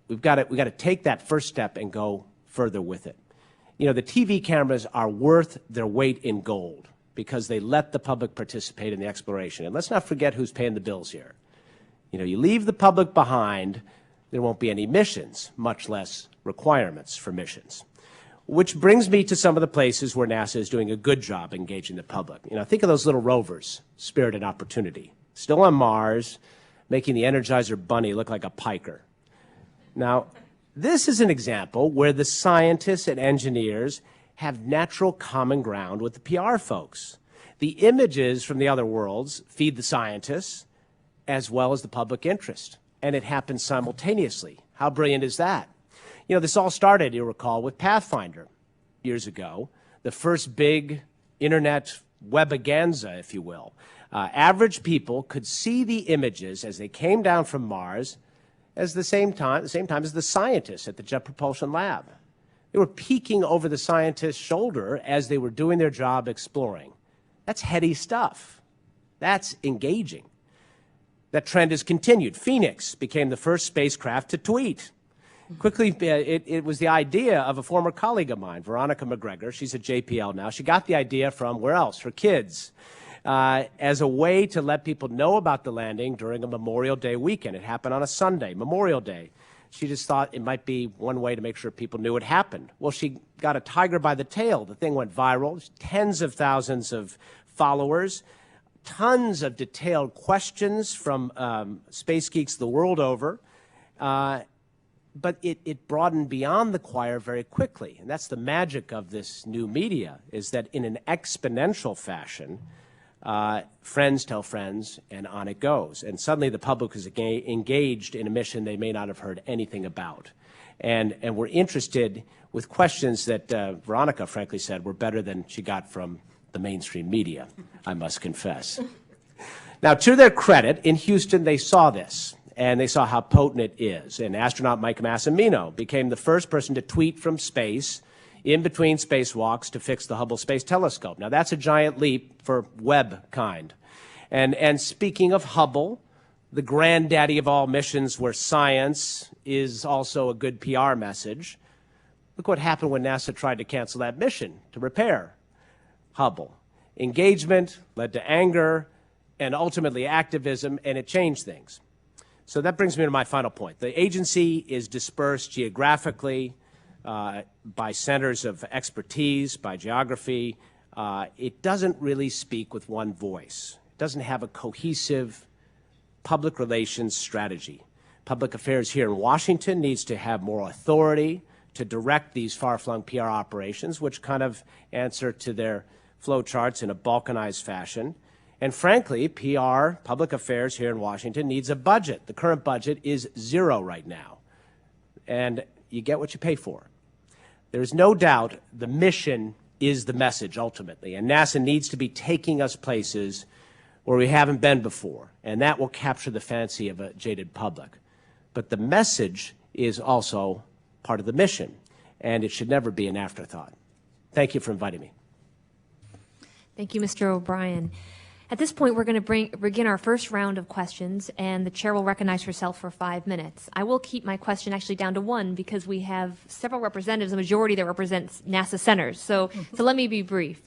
Speaker 9: We've got to take that first step and go further with it. You know, the TV cameras are worth their weight in gold because they let the public participate in the exploration. And let's not forget who's paying the bills here. You know, you leave the public behind, there won't be any missions, much less requirements for missions. Which brings me to some of the places where NASA is doing a good job engaging the public. You know, think of those little rovers, Spirit and Opportunity, still on Mars, making the Energizer Bunny look like a piker. Now, this is an example where the scientists and engineers have natural common ground with the PR folks. The images from the other worlds feed the scientists as well as the public interest, and it happens simultaneously. How brilliant is that? You know, this all started, you'll recall, with Pathfinder years ago, the first big internet webaganza, if you will. Average people could see the images as they came down from Mars at the same time as the scientists at the Jet Propulsion Lab. They were peeking over the scientist's shoulder as they were doing their job exploring. That's heady stuff. That's engaging. That trend has continued. Phoenix became the first spacecraft to tweet. Quickly, it was the idea of a former colleague of mine, Veronica McGregor. She's at JPL now. She got the idea from, where else? Her kids, as a way to let people know about the landing during a Memorial Day weekend. It happened on a Sunday, Memorial Day. She just thought it might be one way to make sure people knew it happened. Well, she got a tiger by the tail. The thing went viral. Tens of thousands of followers, tons of detailed questions from space geeks the world over. But it broadened beyond the choir very quickly. And that's the magic of this new media, is that in an exponential fashion, friends tell friends, and on it goes. And suddenly the public is engaged in a mission they may not have heard anything about. And we're interested with questions that Veronica, frankly, said were better than she got from the mainstream media, I must confess. Now, to their credit, in Houston, they saw this. And they saw how potent it is. And astronaut Mike Massimino became the first person to tweet from space in between spacewalks to fix the Hubble Space Telescope. Now, that's a giant leap for Webb kind. And speaking of Hubble, the granddaddy of all missions where science is also a good PR message, look what happened when NASA tried to cancel that mission to repair Hubble. Engagement led to anger and ultimately activism, and it changed things. So that brings me to my final point. The agency is dispersed geographically by centers of expertise, by geography. It doesn't really speak with one voice. It doesn't have a cohesive public relations strategy. Public affairs here in Washington needs to have more authority to direct these far-flung PR operations, which kind of answer to their flow charts in a balkanized fashion. And frankly, PR, public affairs here in Washington, needs a budget. The current budget is zero right now. And you get what you pay for. There's no doubt the mission is the message ultimately. And NASA needs to be taking us places where we haven't been before. And that will capture the fancy of a jaded public. But the message is also part of the mission. And it should never be an afterthought. Thank you for inviting me.
Speaker 1: Thank you, Mr. O'Brien. At this point, we're going to begin our first round of questions, and the chair will recognize herself for 5 minutes. I will keep my question actually down to one because we have several representatives, a majority that represents NASA centers. So let me be brief.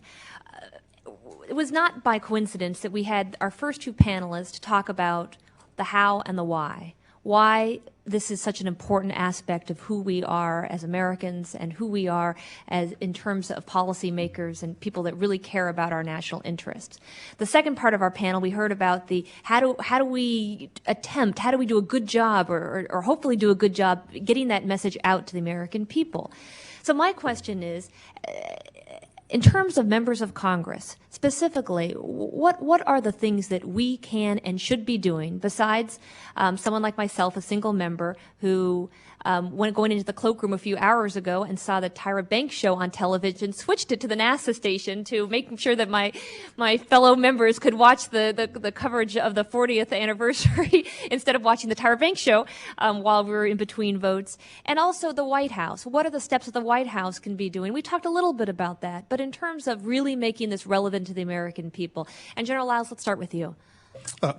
Speaker 1: It was not by coincidence that we had our first two panelists talk about the how and the why. Why this is such an important aspect of who we are as Americans and who we are as in terms of policymakers and people that really care about our national interests. The second part of our panel, we heard about the how do we do a good job or hopefully do a good job getting that message out to the American people. So my question is, in terms of members of Congress, specifically, what are the things that we can and should be doing besides someone like myself, a single member, who When going into the cloakroom a few hours ago and saw the Tyra Banks show on television, switched it to the NASA station to make sure that my fellow members could watch the coverage of the 40th anniversary instead of watching the Tyra Banks show while we were in between votes. And also the White House. What are the steps that the White House can be doing? We talked a little bit about that, but in terms of really making this relevant to the American people. And General Lyles, let's start with you.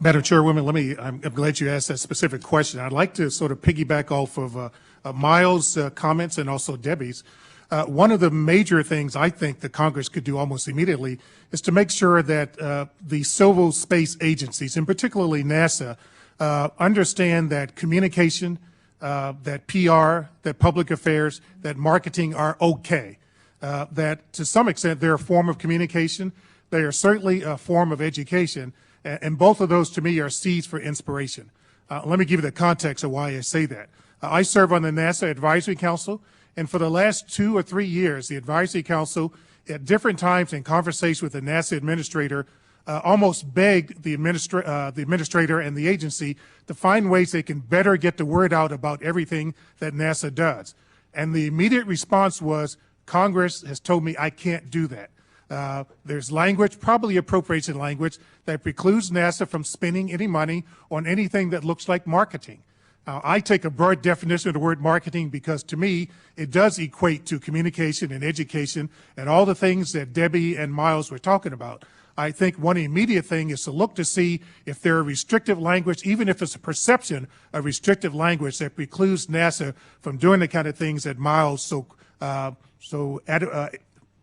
Speaker 3: Madam Chairwoman, I'm glad you asked that specific question. I'd like to sort of piggyback off of Miles' comments and also Debbie's. One of the major things I think that Congress could do almost immediately is to make sure that the civil space agencies, and particularly NASA, understand that communication, that PR, that public affairs, that marketing are okay. That to some extent they're a form of communication. They are certainly a form of education. And both of those, to me, are seeds for inspiration. Let me give you the context of why I say that. I serve on the NASA Advisory Council, and for the last 2 or 3 years, the Advisory Council, at different times in conversation with the NASA administrator, almost begged the administrator and the agency to find ways they can better get the word out about everything that NASA does. And the immediate response was, Congress has told me I can't do that. There's language, probably appropriation language, that precludes NASA from spending any money on anything that looks like marketing. I take a broad definition of the word marketing because to me, it does equate to communication and education and all the things that Debbie and Miles were talking about. I think one immediate thing is to look to see if there are restrictive language, even if it's a perception of restrictive language that precludes NASA from doing the kind of things that Miles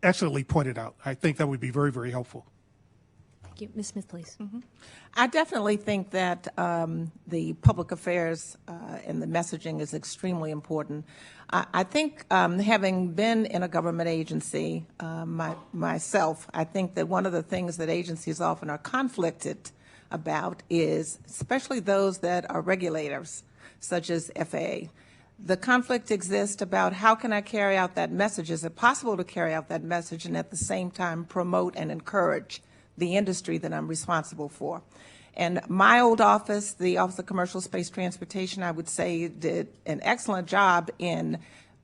Speaker 3: excellently pointed out. I think that would be very, very helpful.
Speaker 1: Thank you. Ms. Smith, please.
Speaker 4: I definitely think that the public affairs and the messaging is extremely important. I think having been in a government agency myself, I think that one of the things that agencies often are conflicted about is, especially those that are regulators, such as FAA, the conflict exists about how can I carry out that message? Is it possible to carry out that message and at the same time promote and encourage the industry that I'm responsible for? And my old office, the Office of Commercial Space Transportation, I would say did an excellent job in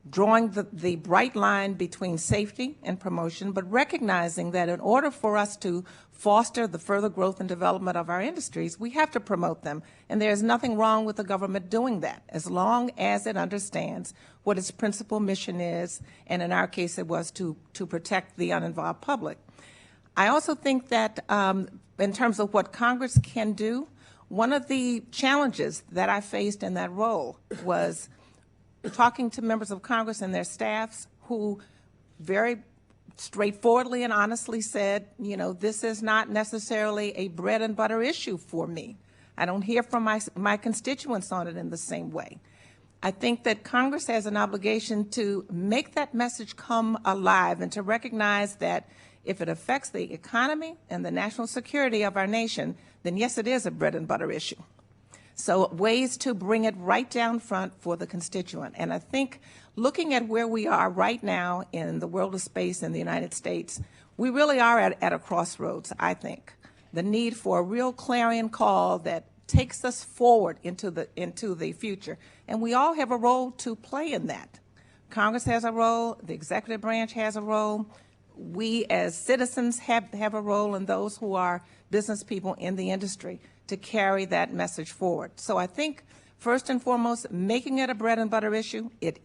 Speaker 4: drawing the bright line between safety and promotion, but recognizing that in order for us to foster the further growth and development of our industries, we have to promote them. And there's nothing wrong with the government doing that, as long as it understands what its principal mission is, and in our case it was to protect the uninvolved public. I also think that in terms of what Congress can do, one of the challenges that I faced in that role was talking to members of Congress and their staffs who very straightforwardly and honestly said, you know, this is not necessarily a bread and butter issue for me. I don't hear from my constituents on it in the same way. I think that Congress has an obligation to make that message come alive and to recognize that if it affects the economy and the national security of our nation, then yes, it is a bread and butter issue. So ways to bring it right down front for the constituent. And I think looking at where we are right now in the world of space in the United States, we really are at a crossroads, I think. The need for a real clarion call that takes us forward into the future. And we all have a role to play in that. Congress has a role, the executive branch has a role, we as citizens have a role, and those who are business people in the industry to carry that message forward. So I think first and foremost, making it a bread and butter issue. It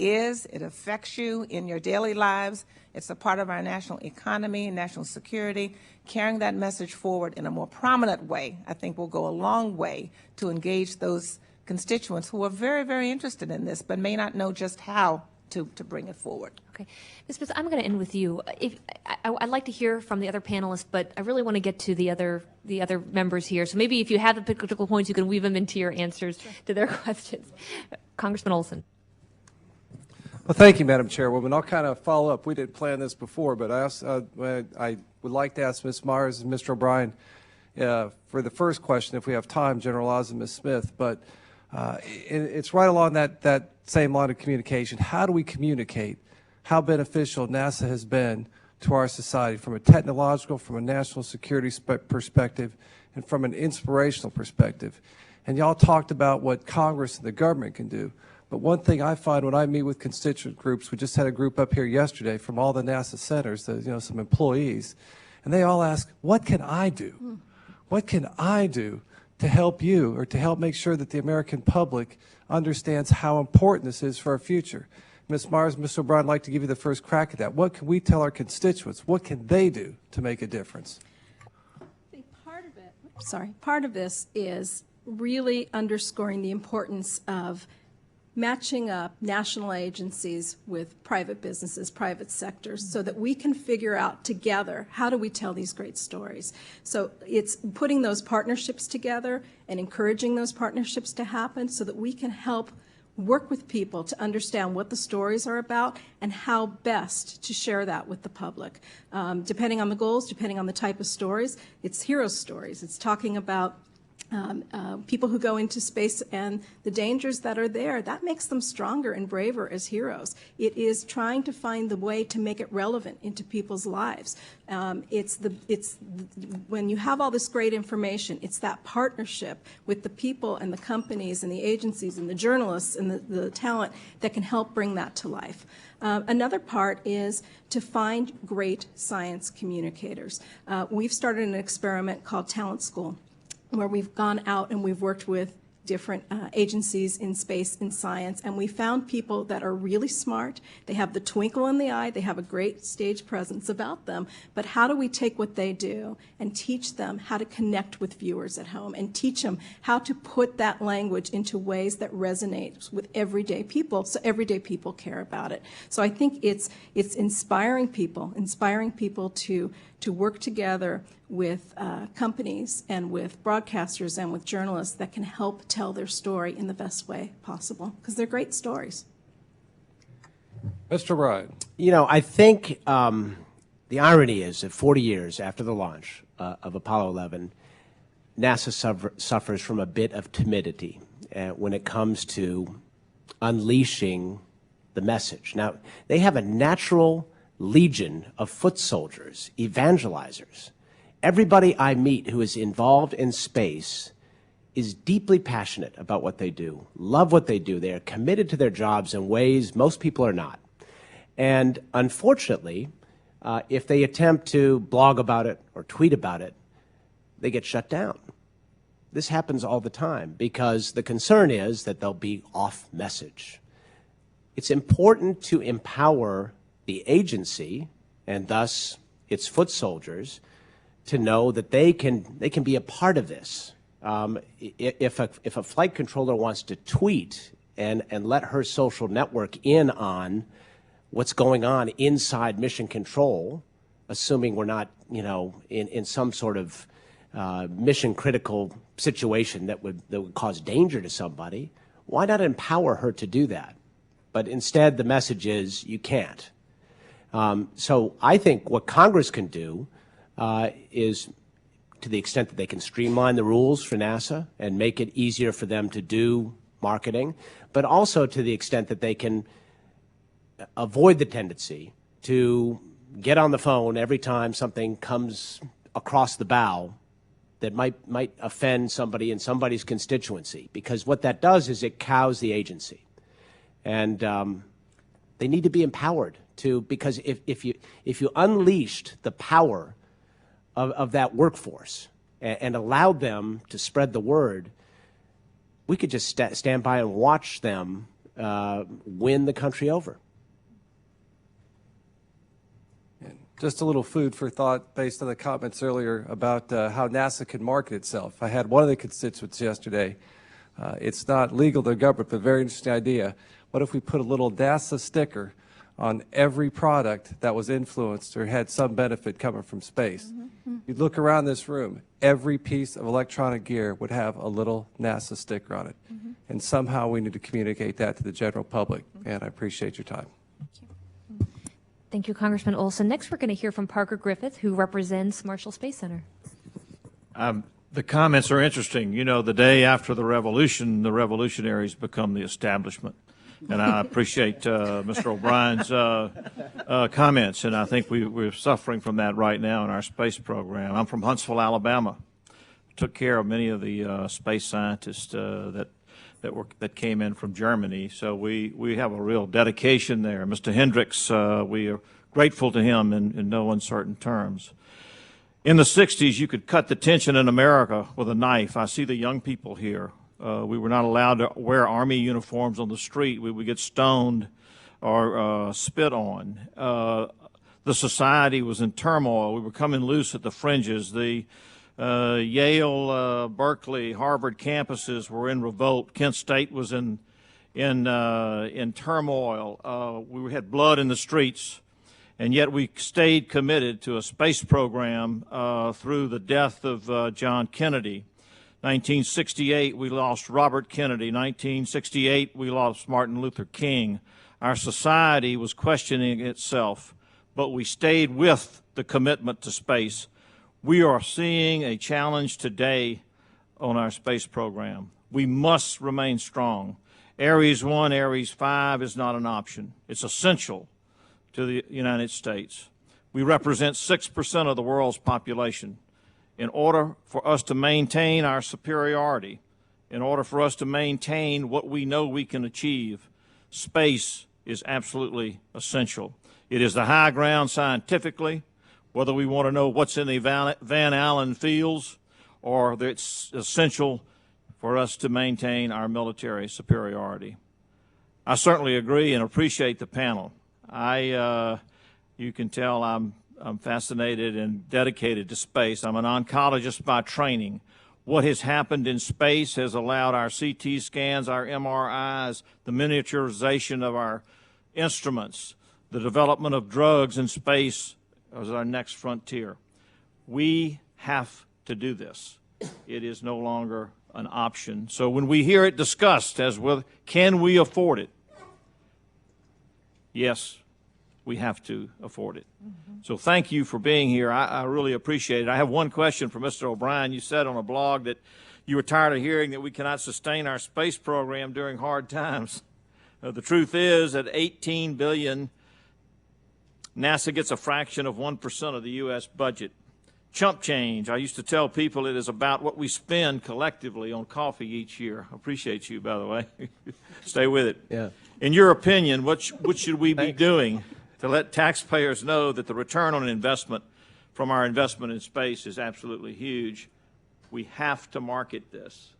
Speaker 4: affects you in your daily lives. It's a part of our national economy, national security. Carrying that message forward in a more prominent way, I think will go a long way to engage those constituents who are very, very interested in this, but may not know just how to bring it forward.
Speaker 1: Okay. Ms. Smith, I'm going to end with you. I'd like to hear from the other panelists, but I really want to get to the other members here. So maybe if you have the critical points, you can weave them into your answers to their questions. Congressman Olson.
Speaker 2: Well, thank you, Madam Chairwoman. I'll kind of follow up. We didn't plan this before, but I would like to ask Ms. Myers and Mr. O'Brien for the first question, if we have time, General Oz and Ms. Smith. But it's right along that same line of communication. How do we communicate how beneficial NASA has been to our society from a technological, from a national security perspective, and from an inspirational perspective? And y'all talked about what Congress and the government can do. But one thing I find when I meet with constituent groups, we just had a group up here yesterday from all the NASA centers, some employees, and they all ask, what can I do? What can I do to help you or to help make sure that the American public understands how important this is for our future? Ms. Myers, Mr. O'Brien, I'd like to give you the first crack at that. What can we tell our constituents? What can they do to make a difference?
Speaker 5: Part of this is really underscoring the importance of matching up national agencies with private businesses, private sectors, so that we can figure out together how do we tell these great stories. So it's putting those partnerships together and encouraging those partnerships to happen so that we can help work with people to understand what the stories are about and how best to share that with the public. Depending on the goals, depending on the type of stories, it's hero stories. It's talking about people who go into space and the dangers that are there. That makes them stronger and braver as heroes. It is trying to find the way to make it relevant into people's lives. When you have all this great information, it's that partnership with the people and the companies and the agencies and the journalists and the talent that can help bring that to life. Another part is to find great science communicators. We've started an experiment called Talent School, where we've gone out and we've worked with different agencies in space and science, and we found people that are really smart. They have the twinkle in the eye. They have a great stage presence about them. But how do we take what they do and teach them how to connect with viewers at home and teach them how to put that language into ways that resonate with everyday people, so everyday people care about it. So I think it's inspiring people to work together with companies and with broadcasters and with journalists that can help tell their story in the best way possible, because they're great stories.
Speaker 2: Mr. Ryan.
Speaker 9: You know, I think the irony is that 40 years after the launch of Apollo 11, NASA suffers from a bit of timidity when it comes to unleashing the message. Now, they have a natural legion of foot soldiers, evangelizers. Everybody I meet who is involved in space is deeply passionate about what they do, love what they do. They are committed to their jobs in ways most people are not. And unfortunately, if they attempt to blog about it or tweet about it, they get shut down. This happens all the time because the concern is that they'll be off message. It's important to empower the agency and thus its foot soldiers to know that they can be a part of this. If a flight controller wants to tweet and let her social network in on what's going on inside mission control, assuming we're not, in some sort of mission critical situation that would cause danger to somebody, why not empower her to do that? But instead, the message is you can't. So I think what Congress can do is, to the extent that they can streamline the rules for NASA and make it easier for them to do marketing, but also to the extent that they can avoid the tendency to get on the phone every time something comes across the bow that might offend somebody in somebody's constituency, because what that does is it cows the agency. And they need to be empowered to, because if you unleashed the power of that workforce and allowed them to spread the word, we could just stand by and watch them win the country over.
Speaker 2: Just a little food for thought based on the comments earlier about how NASA can market itself. I had one of the constituents yesterday. It's not legal to the government, but a very interesting idea. What if we put a little NASA sticker on every product that was influenced or had some benefit coming from space? You'd look around this room, every piece of electronic gear would have a little NASA sticker on it. And somehow we need to communicate that to the general public. And I appreciate your time.
Speaker 1: Thank you, Congressman Olson. Next, we're going to hear from Parker Griffith, who represents Marshall Space Center.
Speaker 10: The comments are interesting. You know, the day after the revolution, the revolutionaries become the establishment. And I appreciate Mr. O'Brien's comments, and I think we're suffering from that right now in our space program. I'm from Huntsville, Alabama. Took care of many of the space scientists that that came in from Germany. So we have a real dedication there. Mr. Hendricks, we are grateful to him in no uncertain terms. In the 60s, you could cut the tension in America with a knife. I see the young people here. We were not allowed to wear Army uniforms on the street. We would get stoned or spit on. The society was in turmoil. We were coming loose at the fringes. The Yale, Berkeley, Harvard campuses were in revolt. Kent State was in turmoil. We had blood in the streets. And yet we stayed committed to a space program through the death of John Kennedy. 1968, we lost Robert Kennedy. 1968, we lost Martin Luther King. Our society was questioning itself, but we stayed with the commitment to space. We are seeing a challenge today on our space program. We must remain strong. Ares 1, Ares 5 is not an option. It's essential to the United States. We represent 6% of the world's population. In order for us to maintain our superiority, in order for us to maintain what we know we can achieve, space is absolutely essential. It is the high ground scientifically, whether we want to know what's in the Van Allen fields, or it's essential for us to maintain our military superiority. I certainly agree and appreciate the panel. You can tell I'm fascinated and dedicated to space. I'm an oncologist by training. What has happened in space has allowed our CT scans, our MRIs, the miniaturization of our instruments, the development of drugs in space as our next frontier. We have to do this. It is no longer an option. So when we hear it discussed as well, can we afford it? Yes, we have to afford it. So thank you for being here. I really appreciate it. I have one question for Mr. O'Brien. You said on a blog that you were tired of hearing that we cannot sustain our space program during hard times. The truth is, at $18 billion, NASA gets a fraction of 1% of the U.S. budget. Chump change. I used to tell people it is about what we spend collectively on coffee each year. I appreciate you, by the way. Stay with it.
Speaker 9: Yeah.
Speaker 10: In your opinion, what should we be doing to let taxpayers know that the return on investment from our investment in space is absolutely huge? We have to market this.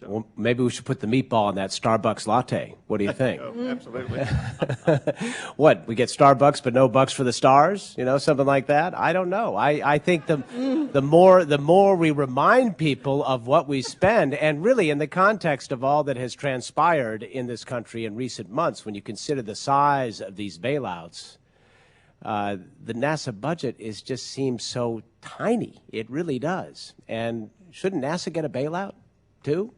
Speaker 10: So.
Speaker 9: Well, maybe we should put the meatball in that Starbucks latte. What do you think?
Speaker 10: Oh, absolutely.
Speaker 9: What, we get Starbucks but no bucks for the stars? You know, something like that? I don't know. I think the more we remind people of what we spend, and really in the context of all that has transpired in this country in recent months, when you consider the size of these bailouts, the NASA budget just seems so tiny. It really does. And shouldn't NASA get a bailout too?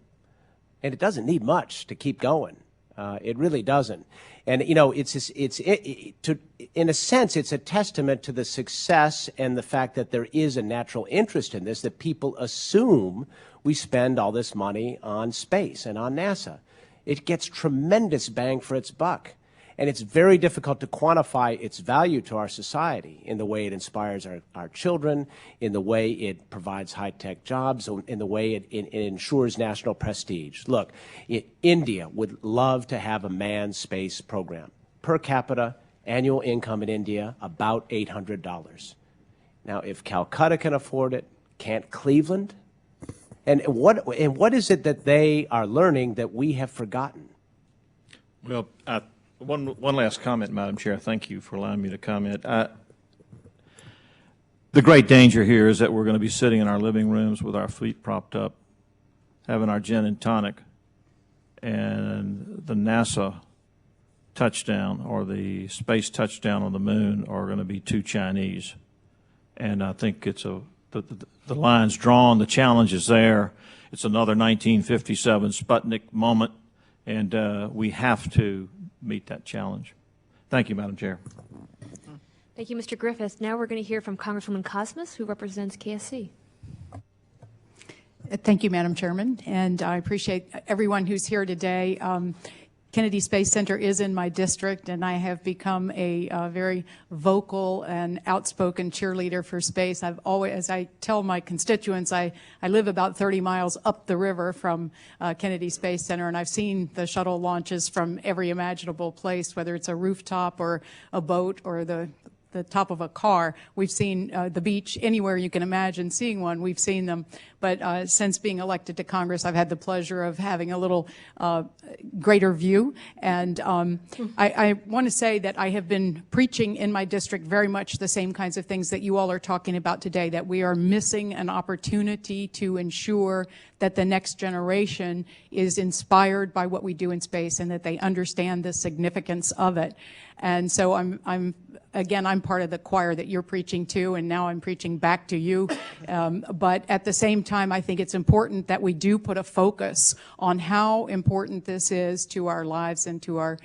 Speaker 9: And it doesn't need much to keep going. It really doesn't. And, you know, in a sense, it's a testament to the success and the fact that there is a natural interest in this, that people assume we spend all this money on space and on NASA. It gets tremendous bang for its buck. And it's very difficult to quantify its value to our society in the way it inspires our children, in the way it provides high-tech jobs, in the way it ensures national prestige. Look, India would love to have a manned space program. Per capita, annual income in India, about $800. Now, if Calcutta can afford it, can't Cleveland? And what is it that they are learning that we have forgotten?
Speaker 10: Well, one last comment, Madam Chair. Thank you for allowing me to comment. The great danger here is that we're going to be sitting in our living rooms with our feet propped up, having our gin and tonic, and the NASA touchdown or the space touchdown on the moon are going to be too Chinese. And I think it's the line's drawn, the challenge is there. It's another 1957 Sputnik moment, and we have to meet that challenge. Thank you, Madam Chair.
Speaker 1: Thank you, Mr. Griffiths. Now we're going to hear from Congresswoman Cosmas, who represents KSC.
Speaker 11: Thank you, Madam Chairman, and I appreciate everyone who's here today. Kennedy Space Center is in my district, and I have become a very vocal and outspoken cheerleader for space. I've always, as I tell my constituents, I live about 30 miles up the river from Kennedy Space Center, and I've seen the shuttle launches from every imaginable place, whether it's a rooftop or a boat or the top of a car. We've seen the beach anywhere you can imagine seeing one. We've seen them. But since being elected to Congress, I've had the pleasure of having a little greater view. And I want to say that I have been preaching in my district very much the same kinds of things that you all are talking about today, that we are missing an opportunity to ensure that the next generation is inspired by what we do in space and that they understand the significance of it. And so I'm part of the choir that you're preaching to, and now I'm preaching back to you. But at the same time, I think it's important that we do put a focus on how important this is to our lives and to our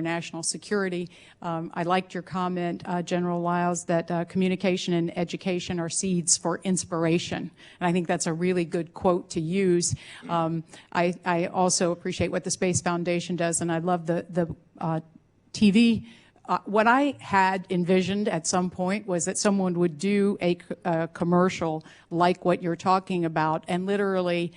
Speaker 11: national security. I liked your comment, General Lyles, that communication and education are seeds for inspiration. And I think that's a really good quote to use. I also appreciate what the Space Foundation does, and I love the TV. What I had envisioned at some point was that someone would do a commercial like what you're talking about and literally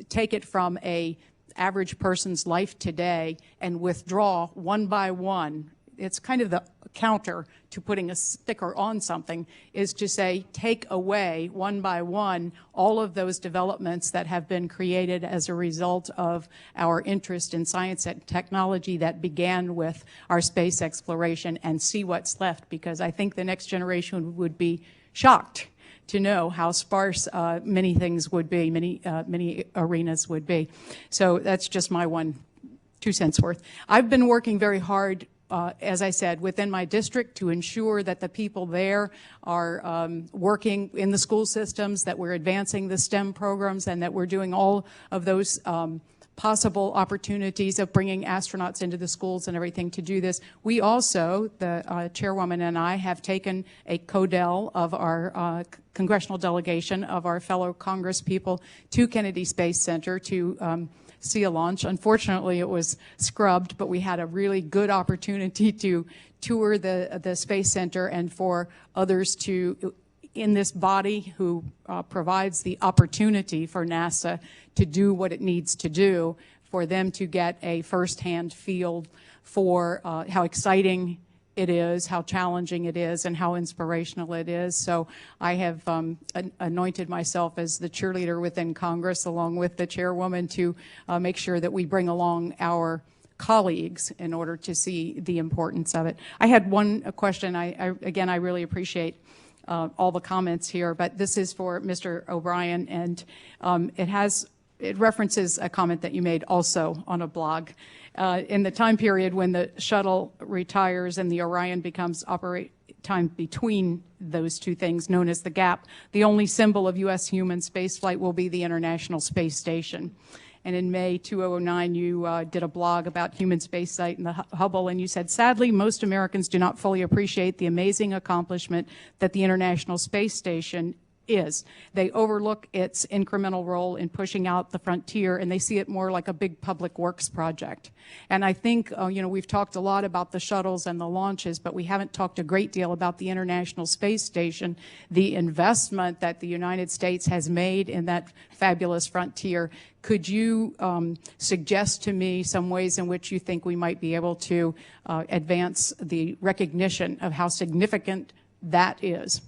Speaker 11: take it from a average person's life today and withdraw one by one. It's kind of the counter to putting a sticker on something, is to say, take away one by one all of those developments that have been created as a result of our interest in science and technology that began with our space exploration, and see what's left, because I think the next generation would be shocked to know how sparse many things would be, many arenas would be. So that's just my 2 cents worth. I've been working very hard, as I said, within my district to ensure that the people there are working in the school systems, that we're advancing the STEM programs, and that we're doing all of those possible opportunities of bringing astronauts into the schools and everything to do this. We also, the chairwoman and I, have taken a CODEL of our congressional delegation of our fellow Congress people to Kennedy Space Center to see a launch. Unfortunately, it was scrubbed, but we had a really good opportunity to tour the Space Center, and for others to, in this body who provides the opportunity for NASA to do what it needs to do, for them to get a firsthand feel for how exciting it is, how challenging it is, and how inspirational it is. So I have anointed myself as the cheerleader within Congress, along with the chairwoman, to make sure that we bring along our colleagues in order to see the importance of it. I had one question. Again, I really appreciate all the comments here, but this is for Mr. O'Brien, and it references a comment that you made also on a blog. In the time period when the shuttle retires and the Orion becomes time between those two things, known as the gap, the only symbol of U.S. human spaceflight will be the International Space Station. And in May 2009, you did a blog about human spaceflight and the Hubble, and you said, sadly, most Americans do not fully appreciate the amazing accomplishment that the International Space Station is. They overlook its incremental role in pushing out the frontier, and they see it more like a big public works project. And I think, we've talked a lot about the shuttles and the launches, but we haven't talked a great deal about the International Space Station, the investment that the United States has made in that fabulous frontier. Could you suggest to me some ways in which you think we might be able to advance the recognition of how significant that is?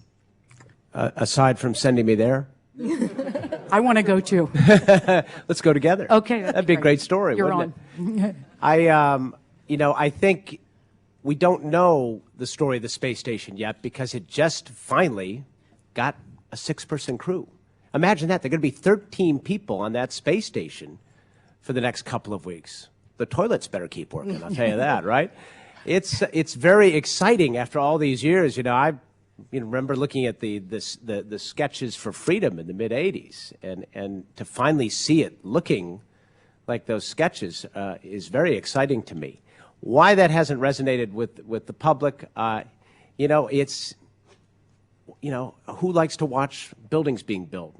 Speaker 9: Aside from sending me there?
Speaker 11: I want to go too.
Speaker 9: Let's go together.
Speaker 11: Okay.
Speaker 9: That'd be a great story,
Speaker 11: You're
Speaker 9: wouldn't
Speaker 11: on.
Speaker 9: it? I think we don't know the story of the space station yet because it just finally got a 6-person crew. Imagine that. There are going to be 13 people on that space station for the next couple of weeks. The toilets better keep working, I'll tell you that, right? It's very exciting after all these years. I remember looking at the sketches for Freedom in the mid-'80s, and to finally see it looking like those sketches is very exciting to me. Why that hasn't resonated with the public, it's, who likes to watch buildings being built?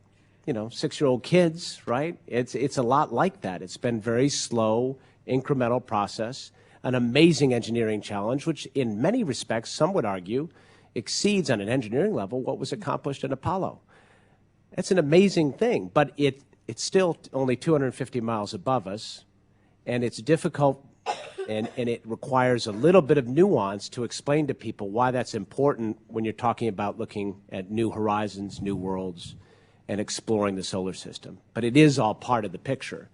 Speaker 9: 6-year-old kids, right? It's a lot like that. It's been very slow incremental process, an amazing engineering challenge, which in many respects, some would argue, exceeds on an engineering level what was accomplished in Apollo. That's an amazing thing, but it's still only 250 miles above us, and it's difficult, and it requires a little bit of nuance to explain to people why that's important when you're talking about looking at new horizons, new worlds, and exploring the solar system. But it is all part of the picture.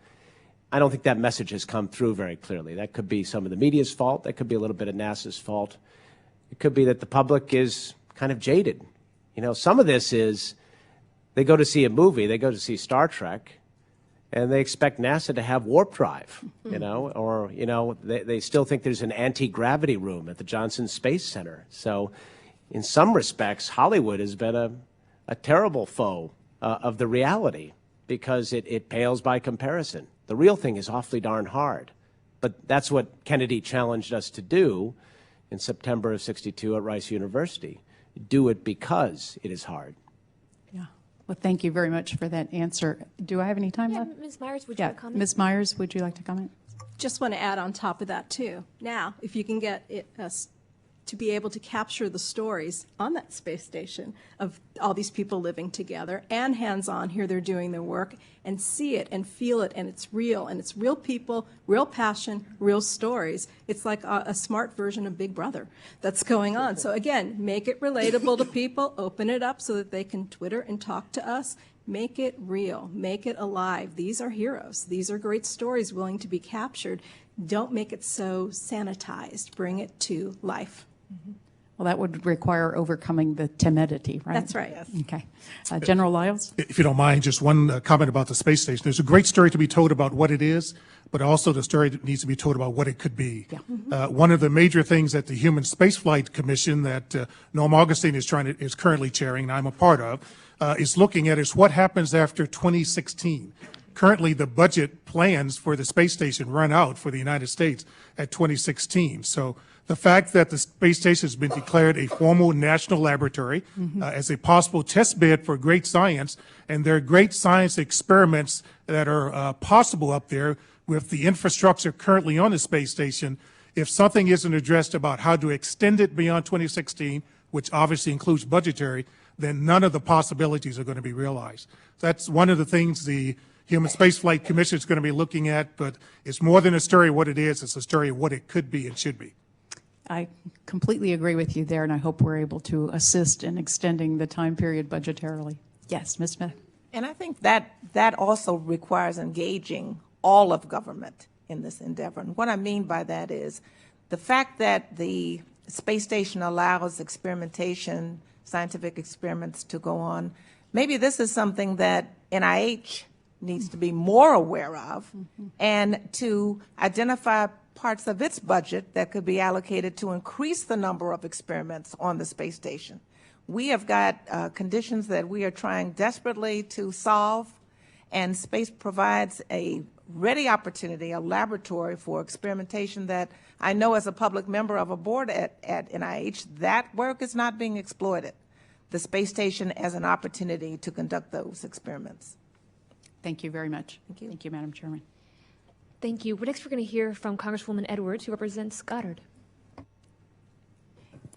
Speaker 9: I don't think that message has come through very clearly. That could be some of the media's fault. That could be a little bit of NASA's fault. It could be that the public is kind of jaded. You know, some of this is they go to see a movie, they go to see Star Trek, and they expect NASA to have warp drive, you know, or, you know, they still think there's an anti-gravity room at the Johnson Space Center. So in some respects, Hollywood has been a terrible foe of the reality because it pales by comparison. The real thing is awfully darn hard. But that's what Kennedy challenged us to do in September of '62 at Rice University. Do it because it is hard.
Speaker 11: Yeah. Well, thank you very much for that answer. Do I have any time left?
Speaker 1: Ms. Myers, would you like to comment?
Speaker 11: Ms. Myers, would you like to comment?
Speaker 5: Just want to add on top of that, too. Now, if you can get to be able to capture the stories on that space station of all these people living together and hands-on, here they're doing their work, and see it and feel it, and it's real people, real passion, real stories. It's like a smart version of Big Brother that's going on. So again, make it relatable to people, open it up so that they can Twitter and talk to us. Make it real, make it alive. These are heroes. These are great stories willing to be captured. Don't make it so sanitized. Bring it to life.
Speaker 11: Well, that would require overcoming the timidity, right?
Speaker 5: That's right. Yes.
Speaker 11: Okay. General Lyles?
Speaker 3: If you don't mind, just one comment about the space station. There's a great story to be told about what it is, but also the story that needs to be told about what it could be.
Speaker 11: Yeah.
Speaker 3: One of the major things that the Human Spaceflight Commission that Noam Augustine is currently chairing, and I'm a part of, is looking at is what happens after 2016. Currently, the budget plans for the space station run out for the United States at 2016. So the fact that the space station has been declared a formal national laboratory as a possible test bed for great science, and there are great science experiments that are possible up there with the infrastructure currently on the space station. If something isn't addressed about how to extend it beyond 2016, which obviously includes budgetary, then none of the possibilities are going to be realized. That's one of the things the Human Spaceflight Commission is going to be looking at, but it's more than a story of what it is, it's a story of what it could be and should be.
Speaker 11: I completely agree with you there, and I hope we're able to assist in extending the time period budgetarily. Yes, Ms. Smith?
Speaker 4: And I think that also requires engaging all of government in this endeavor. And what I mean by that is the fact that the space station allows experimentation, scientific experiments to go on. Maybe this is something that NIH needs to be more aware of and to identify parts of its budget that could be allocated to increase the number of experiments on the space station. We have got conditions that we are trying desperately to solve, and space provides a ready opportunity, a laboratory for experimentation that I know as a public member of a board at NIH, that work is not being exploited. The space station as an opportunity to conduct those experiments.
Speaker 11: Thank you very much.
Speaker 4: Thank you.
Speaker 11: Thank you, Madam Chairman.
Speaker 1: Thank you. Next, we're going to hear from Congresswoman Edwards, who represents Goddard.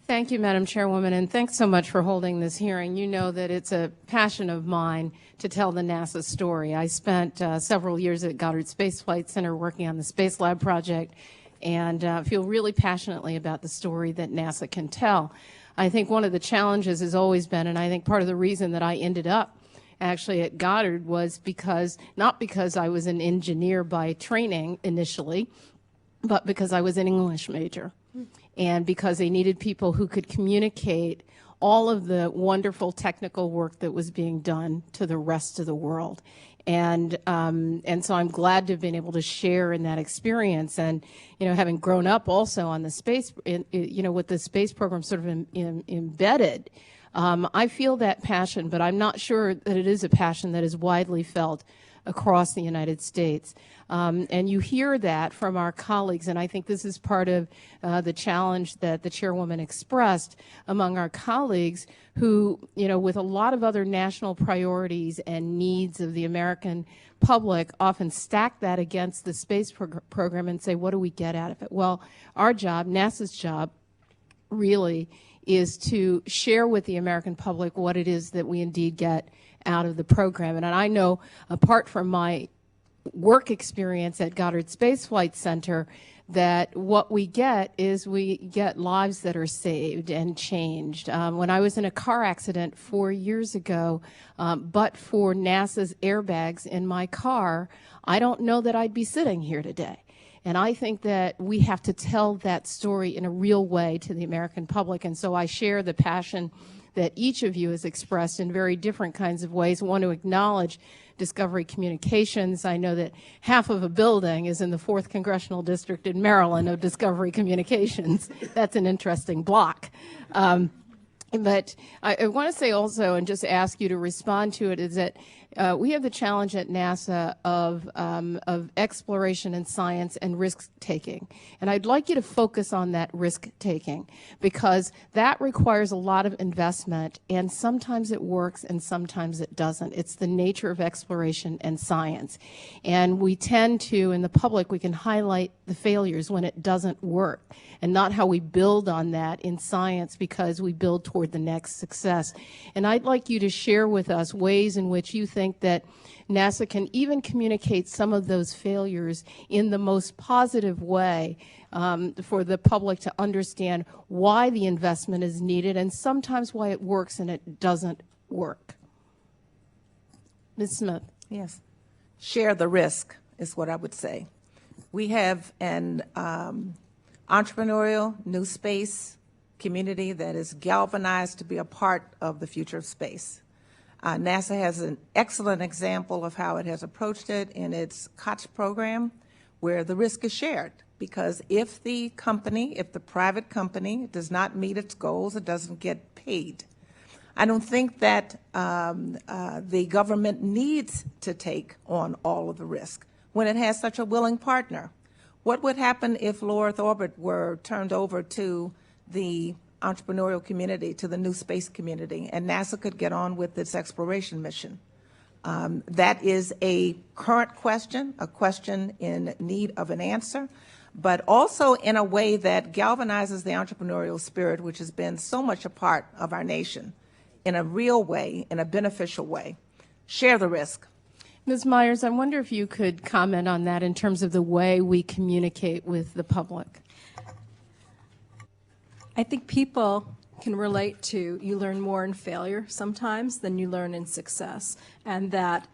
Speaker 12: Thank you, Madam Chairwoman, and thanks so much for holding this hearing. You know that it's a passion of mine to tell the NASA story. I spent several years at Goddard Space Flight Center working on the Space Lab project, and feel really passionately about the story that NASA can tell. I think one of the challenges has always been, and I think part of the reason that I ended up actually at Goddard was not because I was an engineer by training initially, but because I was an English major. And because they needed people who could communicate all of the wonderful technical work that was being done to the rest of the world. And so I'm glad to have been able to share in that experience. And, you know, having grown up also on the space, with the space program sort of embedded, I feel that passion, but I'm not sure that it is a passion that is widely felt across the United States. And you hear that from our colleagues, and I think this is part of the challenge that the chairwoman expressed among our colleagues who, with a lot of other national priorities and needs of the American public, often stack that against the space program and say, what do we get out of it? Well, our job, NASA's job, really is to share with the American public what it is that we indeed get out of the program. And I know, apart from my work experience at Goddard Space Flight Center, that what we get is we get lives that are saved and changed. When I was in a car accident 4 years ago, but for NASA's airbags in my car, I don't know that I'd be sitting here today. And I think that we have to tell that story in a real way to the American public. And so I share the passion that each of you has expressed in very different kinds of ways. I want to acknowledge Discovery Communications. I know that half of a building is in the 4th Congressional District in Maryland of Discovery Communications. That's an interesting block. But I want to say also, and just ask you to respond to it, is that we have the challenge at NASA of exploration and science and risk-taking. And I'd like you to focus on that risk-taking, because that requires a lot of investment, and sometimes it works and sometimes it doesn't. It's the nature of exploration and science. And we tend to, in the public, we can highlight the failures when it doesn't work, and not how we build on that in science, because we build toward the next success. And I'd like you to share with us ways in which you think that NASA can even communicate some of those failures in the most positive way for the public to understand why the investment is needed and sometimes why it works and it doesn't work. Ms. Smith.
Speaker 4: Yes. Share the risk is what I would say. We have an entrepreneurial new space community that is galvanized to be a part of the future of space. NASA has an excellent example of how it has approached it in its COTS program, where the risk is shared. Because if the private company does not meet its goals, it doesn't get paid. I don't think that the government needs to take on all of the risk when it has such a willing partner. What would happen if low Earth orbit were turned over to the entrepreneurial community, to the new space community, and NASA could get on with its exploration mission? That is a current question, a question in need of an answer, but also in a way that galvanizes the entrepreneurial spirit, which has been so much a part of our nation, in a real way, in a beneficial way. Share the risk.
Speaker 12: Ms. Myers, I wonder if you could comment on that in terms of the way we communicate with the public.
Speaker 5: I think people can relate to, you learn more in failure sometimes than you learn in success, and that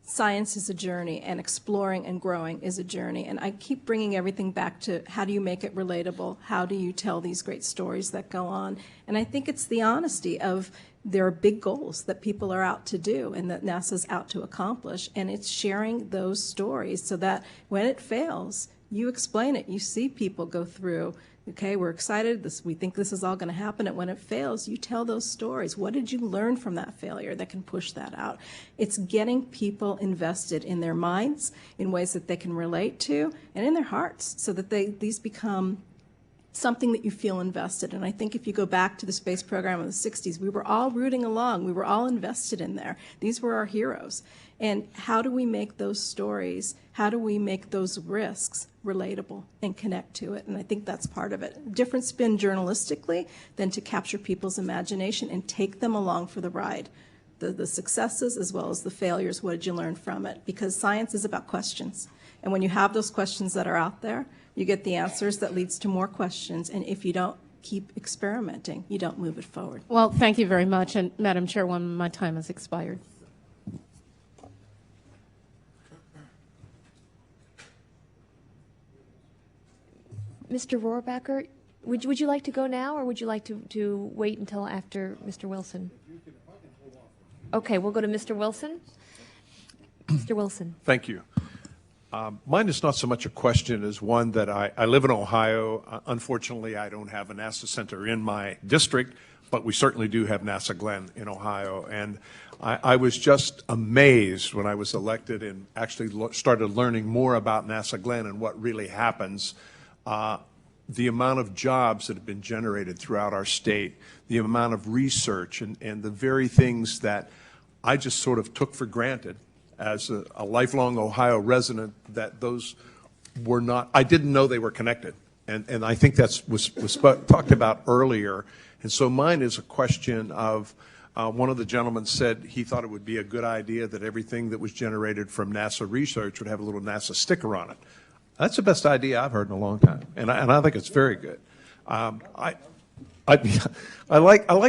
Speaker 5: science is a journey and exploring and growing is a journey. And I keep bringing everything back to how do you make it relatable? How do you tell these great stories that go on? And I think it's the honesty of there are big goals that people are out to do and that NASA's out to accomplish, and it's sharing those stories so that when it fails, you explain it. You see people go through, okay, we're excited, we think this is all going to happen, and when it fails, you tell those stories. What did you learn from that failure that can push that out? It's getting people invested in their minds in ways that they can relate to and in their hearts so that these become something that you feel invested in. I think if you go back to the space program in the 60s, we were all rooting along. We were all invested in there. These were our heroes. And how do we make those stories, how do we make those risks relatable and connect to it? And I think that's part of it. Different spin journalistically than to capture people's imagination and take them along for the ride. The successes as well as the failures, what did you learn from it? Because science is about questions. And when you have those questions that are out there, you get the answers that leads to more questions. And if you don't keep experimenting, you don't move it forward.
Speaker 12: Well, thank you very much. And Madam Chairwoman, my time has expired.
Speaker 1: Mr. Rohrbacher, would you like to go now, or would you like to wait until after Mr. Wilson? Okay, we'll go to Mr. Wilson. Mr. Wilson.
Speaker 13: Thank you. Mine is not so much a question as one that I live in Ohio. Unfortunately, I don't have a NASA center in my district, but we certainly do have NASA Glenn in Ohio. And I was just amazed when I was elected and actually started learning more about NASA Glenn and what really happens. The amount of jobs that have been generated throughout our state, the amount of research, and the very things that I just sort of took for granted as a lifelong Ohio resident, that those were not, I didn't know they were connected. And I think that was talked about earlier. And so mine is a question of, one of the gentlemen said he thought it would be a good idea that everything that was generated from NASA research would have a little NASA sticker on it. That's the best idea I've heard in a long time, and I think it's very good. I like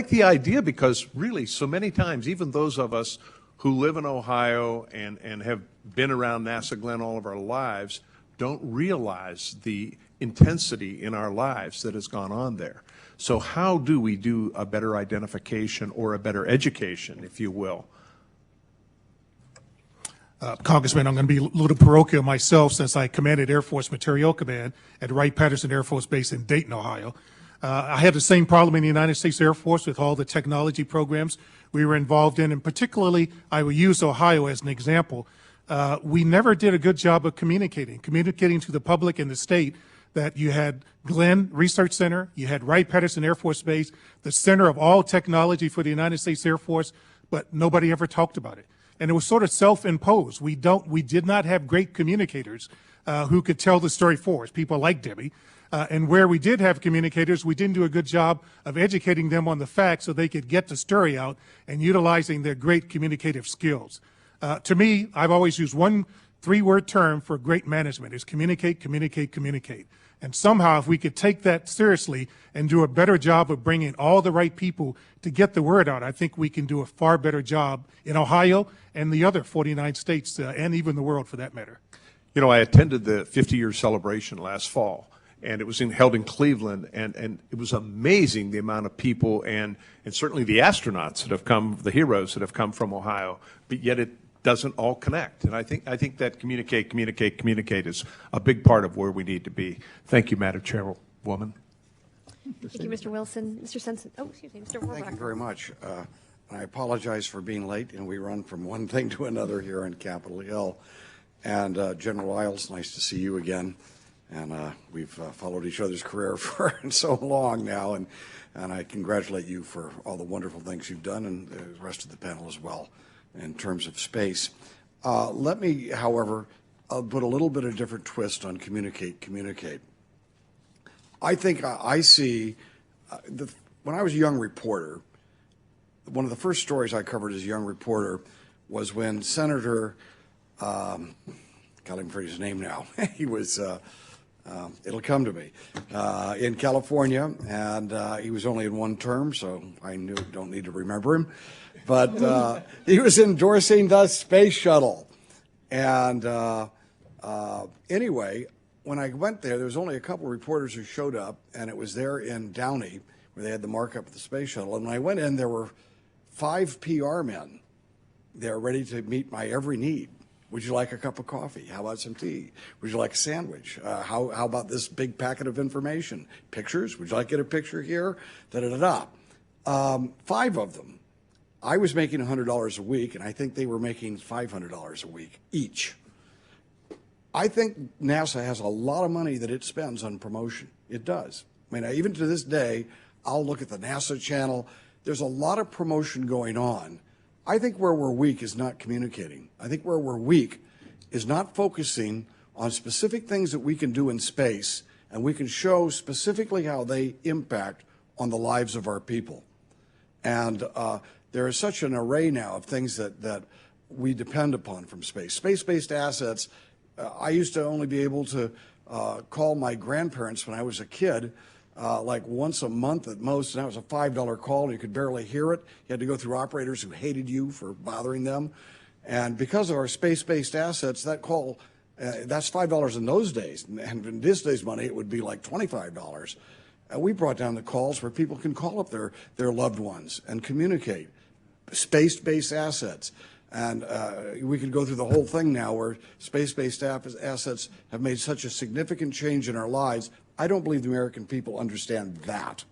Speaker 13: the idea because really so many times, even those of us who live in Ohio and have been around NASA Glenn all of our lives don't realize the intensity in our lives that has gone on there. So how do we do a better identification or a better education, if you will?
Speaker 3: Congressman, I'm going to be a little parochial myself since I commanded Air Force Materiel Command at Wright-Patterson Air Force Base in Dayton, Ohio. I had the same problem in the United States Air Force with all the technology programs we were involved in, and particularly I will use Ohio as an example. We never did a good job of communicating to the public and the state that you had Glenn Research Center, you had Wright-Patterson Air Force Base, the center of all technology for the United States Air Force, but nobody ever talked about it. And it was sort of self-imposed. We did not have great communicators who could tell the story for us, people like Debbie. And where we did have communicators, we didn't do a good job of educating them on the facts so they could get the story out and utilizing their great communicative skills. To me, I've always used one three-word term for great management is communicate, communicate, communicate. And somehow, if we could take that seriously and do a better job of bringing all the right people to get the word out, I think we can do a far better job in Ohio and the other 49 states and even the world for that matter.
Speaker 13: You know, I attended the 50-year celebration last fall, and it was held in Cleveland, and it was amazing the amount of people and certainly the astronauts that have come, the heroes that have come from Ohio, but yet it doesn't all connect. And I think that communicate is a big part of where we need to be. Thank you, Madam Chairwoman.
Speaker 1: Thank you, Mr. Wilson. Mr. Sensen. Oh, excuse me, Mr. Rohrabacher.
Speaker 14: Thank you very much. I apologize for being late, and we run from one thing to another here on Capitol Hill. And General Lyles, nice to see you again. And we've followed each other's career for so long now, and I congratulate you for all the wonderful things you've done, and the rest of the panel as well in terms of space. Let me, however, put a little bit of a different twist on communicate. I think I see, when I was a young reporter, one of the first stories I covered as a young reporter was when Senator, can't even forget his name now, he was, it'll come to me, in California, and he was only in one term, so I don't need to remember him. But he was endorsing the space shuttle. And anyway, when I went there was only a couple of reporters who showed up, and it was there in Downey where they had the markup of the space shuttle. And when I went in, there were 5 PR men there ready to meet my every need. Would you like a cup of coffee? How about some tea? Would you like a sandwich? How about this big packet of information? Pictures? Would you like to get a picture here? Da-da-da-da. 5 of them. I was making $100 a week, and I think they were making $500 a week each. I think NASA has a lot of money that it spends on promotion. It does. I mean, even to this day, I'll look at the NASA channel. There's a lot of promotion going on. I think where we're weak is not communicating. I think where we're weak is not focusing on specific things that we can do in space, and we can show specifically how they impact on the lives of our people. And there is such an array now of things that we depend upon from space. Space-based assets, I used to only be able to call my grandparents when I was a kid like once a month at most, and that was a $5 call, and you could barely hear it. You had to go through operators who hated you for bothering them. And because of our space-based assets, that call, that's $5 in those days. And in this day's money, it would be like $25. We brought down the calls where people can call up their loved ones and communicate. Space-based assets. And we could go through the whole thing now where space-based assets have made such a significant change in our lives. I don't believe the American people understand that.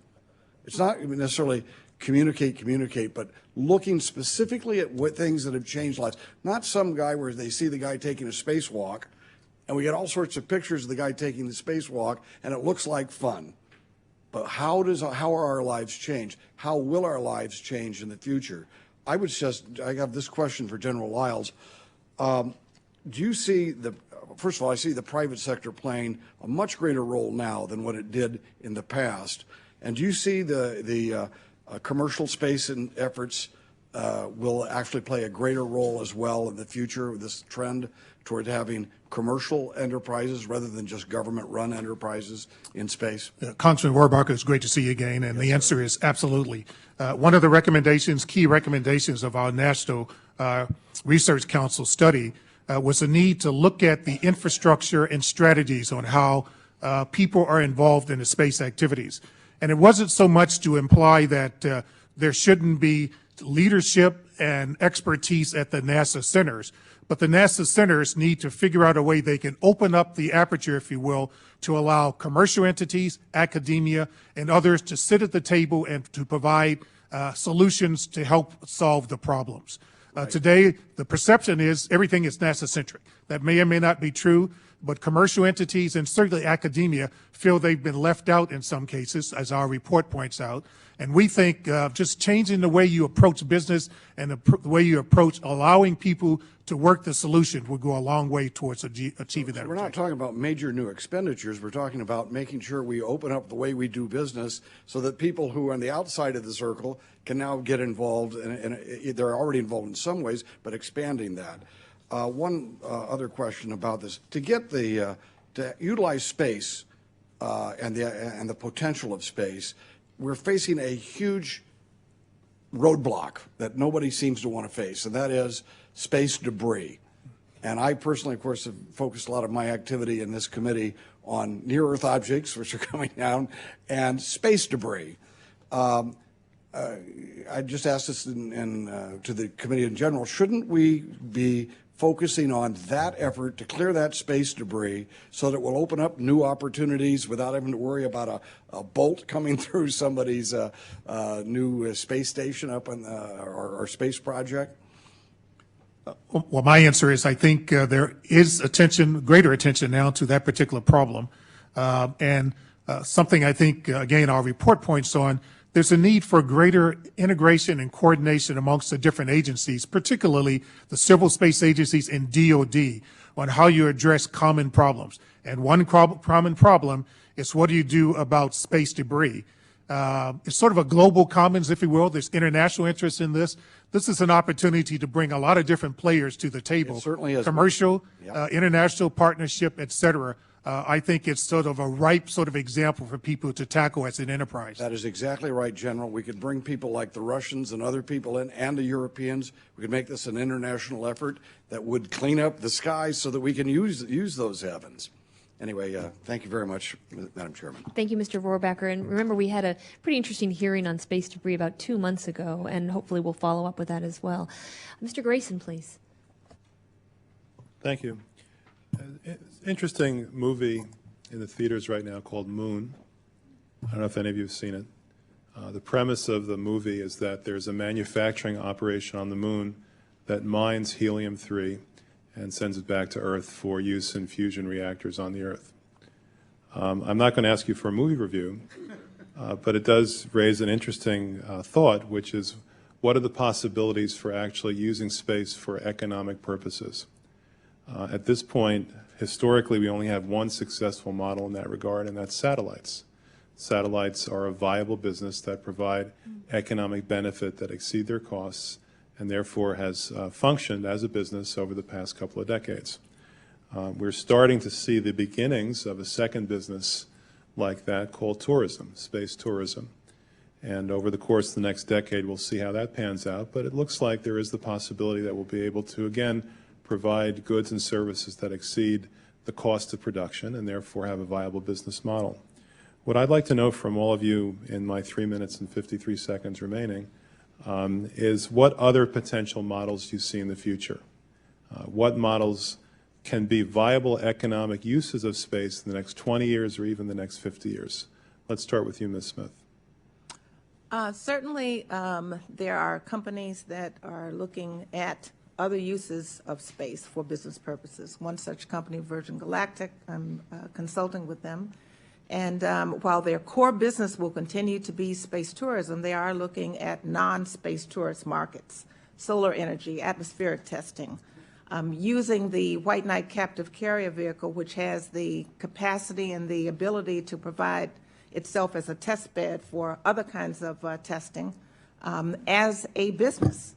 Speaker 14: It's not necessarily communicate, but looking specifically at what things that have changed lives. Not some guy where they see the guy taking a spacewalk, and we get all sorts of pictures of the guy taking the spacewalk, and it looks like fun. But how are our lives changed? How will our lives change in the future? I have this question for General Lyles. Do you see first of all, I see the private sector playing a much greater role now than what it did in the past. And do you see the commercial space and efforts will actually play a greater role as well in the future with this trend toward having commercial enterprises rather than just government-run enterprises in space?
Speaker 3: Congressman Rohrabacher, it's great to see you again, and the answer is absolutely. One of the key recommendations of our National Research Council study was the need to look at the infrastructure and strategies on how people are involved in the space activities. And it wasn't so much to imply that there shouldn't be leadership and expertise at the NASA centers, but the NASA centers need to figure out a way they can open up the aperture, if you will, to allow commercial entities, academia, and others to sit at the table and to provide solutions to help solve the problems. Today, the perception is everything is NASA-centric. That may or may not be true, but commercial entities and certainly academia feel they've been left out in some cases, as our report points out. And we think just changing the way you approach business and the way you approach allowing people to work the solution will go a long way towards achieving that.
Speaker 14: We're not talking about major new expenditures. We're talking about making sure we open up the way we do business so that people who are on the outside of the circle can now get involved, and they're already involved in some ways, but expanding that. One other question about this: to get to utilize space and the potential of space, we're facing a huge roadblock that nobody seems to want to face, and that is space debris. And I personally, of course, have focused a lot of my activity in this committee on near-Earth objects, which are coming down, and space debris. I just asked this to the committee in general. Shouldn't we be focusing on that effort to clear that space debris so that it will open up new opportunities without having to worry about a bolt coming through somebody's new space station up on our space project?
Speaker 3: Well, my answer is I think there is greater attention now to that particular problem. And something I think, again, our report points on, there's a need for greater integration and coordination amongst the different agencies, particularly the civil space agencies and DOD, on how you address common problems. And one common problem is what do you do about space debris? It's sort of a global commons, if you will. There's international interest in this. This is an opportunity to bring a lot of different players to the table.
Speaker 14: It certainly is.
Speaker 3: Commercial,
Speaker 14: Yep.
Speaker 3: International partnership, et cetera. I think it's sort of a ripe sort of example for people to tackle as an enterprise.
Speaker 14: That is exactly right, General. We could bring people like the Russians and other people in, and the Europeans. We could make this an international effort that would clean up the skies so that we can use those heavens. Anyway, thank you very much, Madam Chairman.
Speaker 1: Thank you, Mr. Rohrabacher. And remember, we had a pretty interesting hearing on space debris about 2 months ago, and hopefully we'll follow up with that as well. Mr. Grayson, please.
Speaker 15: Thank you. Interesting movie in the theaters right now called Moon. I don't know if any of you have seen it. The premise of the movie is that there's a manufacturing operation on the moon that mines helium-3 and sends it back to Earth for use in fusion reactors on the Earth. I'm not going to ask you for a movie review, but it does raise an interesting thought, which is what are the possibilities for actually using space for economic purposes? At this point, historically, we only have one successful model in that regard, and that's satellites. Satellites are a viable business that provide economic benefit that exceed their costs and therefore has functioned as a business over the past couple of decades. We're starting to see the beginnings of a second business like that called tourism, space tourism. And over the course of the next decade, we'll see how that pans out. But it looks like there is the possibility that we'll be able to, again, provide goods and services that exceed the cost of production and therefore have a viable business model. What I'd like to know from all of you in my 3 minutes and 53 seconds remaining is what other potential models you see in the future. What models can be viable economic uses of space in the next 20 years or even the next 50 years? Let's start with you, Ms. Smith.
Speaker 4: Certainly, there are companies that are looking at other uses of space for business purposes. One such company, Virgin Galactic, I'm consulting with them. And while their core business will continue to be space tourism, they are looking at non-space tourist markets, solar energy, atmospheric testing, using the White Knight captive carrier vehicle, which has the capacity and the ability to provide itself as a test bed for other kinds of testing as a business.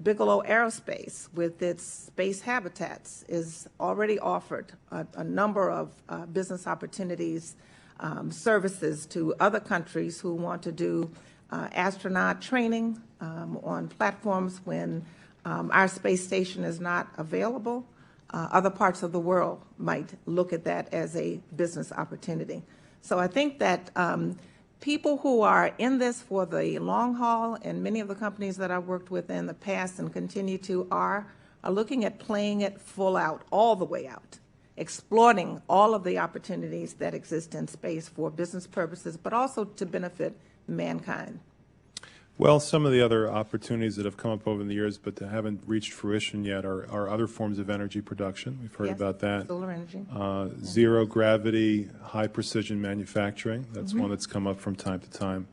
Speaker 4: Bigelow Aerospace, with its space habitats, is already offered a number of business opportunities, services to other countries who want to do astronaut training on platforms when our space station is not available. Other parts of the world might look at that as a business opportunity. So I think that people who are in this for the long haul, and many of the companies that I've worked with in the past and continue to are looking at playing it full out, all the way out, exploiting all of the opportunities that exist in space for business purposes, but also to benefit mankind.
Speaker 15: Well, some of the other opportunities that have come up over the years but that haven't reached fruition yet are other forms of energy production. We've heard about that.
Speaker 4: Solar energy.
Speaker 15: Zero gravity, high precision manufacturing. That's one that's come up from time to time.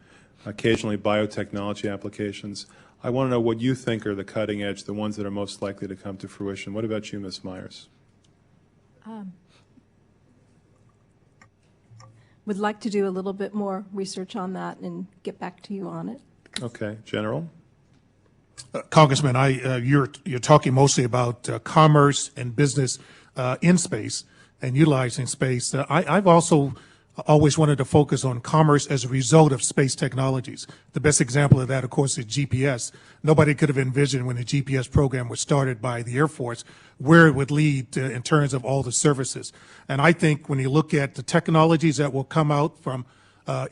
Speaker 15: Occasionally biotechnology applications. I want to know what you think are the cutting edge, the ones that are most likely to come to fruition. What about you, Ms. Myers?
Speaker 5: Would like to do a little bit more research on that and get back to you on it.
Speaker 15: Okay, General.
Speaker 3: Congressman, you're talking mostly about commerce and business in space and utilizing space. I've also always wanted to focus on commerce as a result of space technologies. The best example of that, of course, is GPS. Nobody could have envisioned when the GPS program was started by the Air Force where it would lead in terms of all the services. And I think when you look at the technologies that will come out from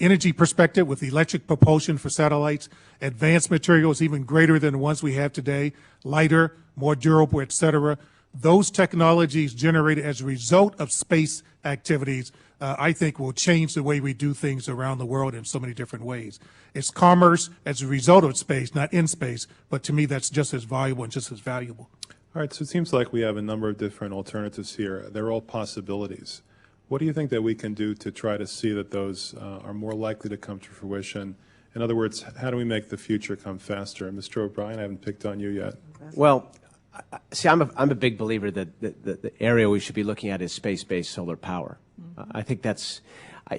Speaker 3: energy perspective with electric propulsion for satellites, advanced materials even greater than the ones we have today, lighter, more durable, et cetera, those technologies generated as a result of space activities, I think will change the way we do things around the world in so many different ways. It's commerce as a result of space, not in space, but to me that's just as valuable and just as valuable.
Speaker 15: All right, so it seems like we have a number of different alternatives here. They're all possibilities. What do you think that we can do to try to see that those are more likely to come to fruition? In other words, how do we make the future come faster? Mr. O'Brien, I haven't picked on you yet.
Speaker 9: Well, see, I'm a big believer that the area we should be looking at is space-based solar power. I think that's,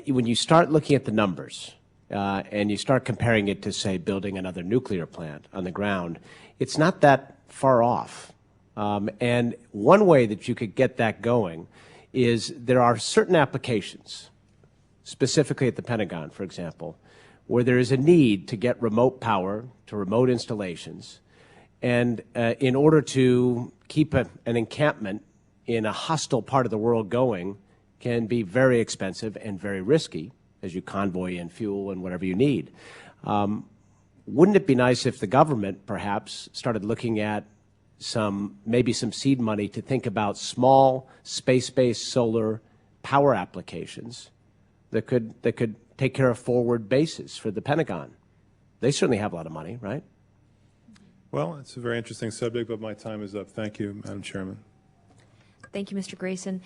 Speaker 9: when you start looking at the numbers and you start comparing it to, say, building another nuclear plant on the ground, it's not that far off. And one way that you could get that going is there are certain applications, specifically at the Pentagon, for example, where there is a need to get remote power to remote installations. And in order to keep an encampment in a hostile part of the world going can be very expensive and very risky as you convoy in fuel and whatever you need. Wouldn't it be nice if the government perhaps started looking at maybe some seed money to think about small space-based solar power applications that could take care of forward bases for the Pentagon? They certainly have a lot of money, right?
Speaker 15: Well, it's a very interesting subject, but my time is up. Thank you, Madam Chairman.
Speaker 1: Thank you, Mr. Grayson.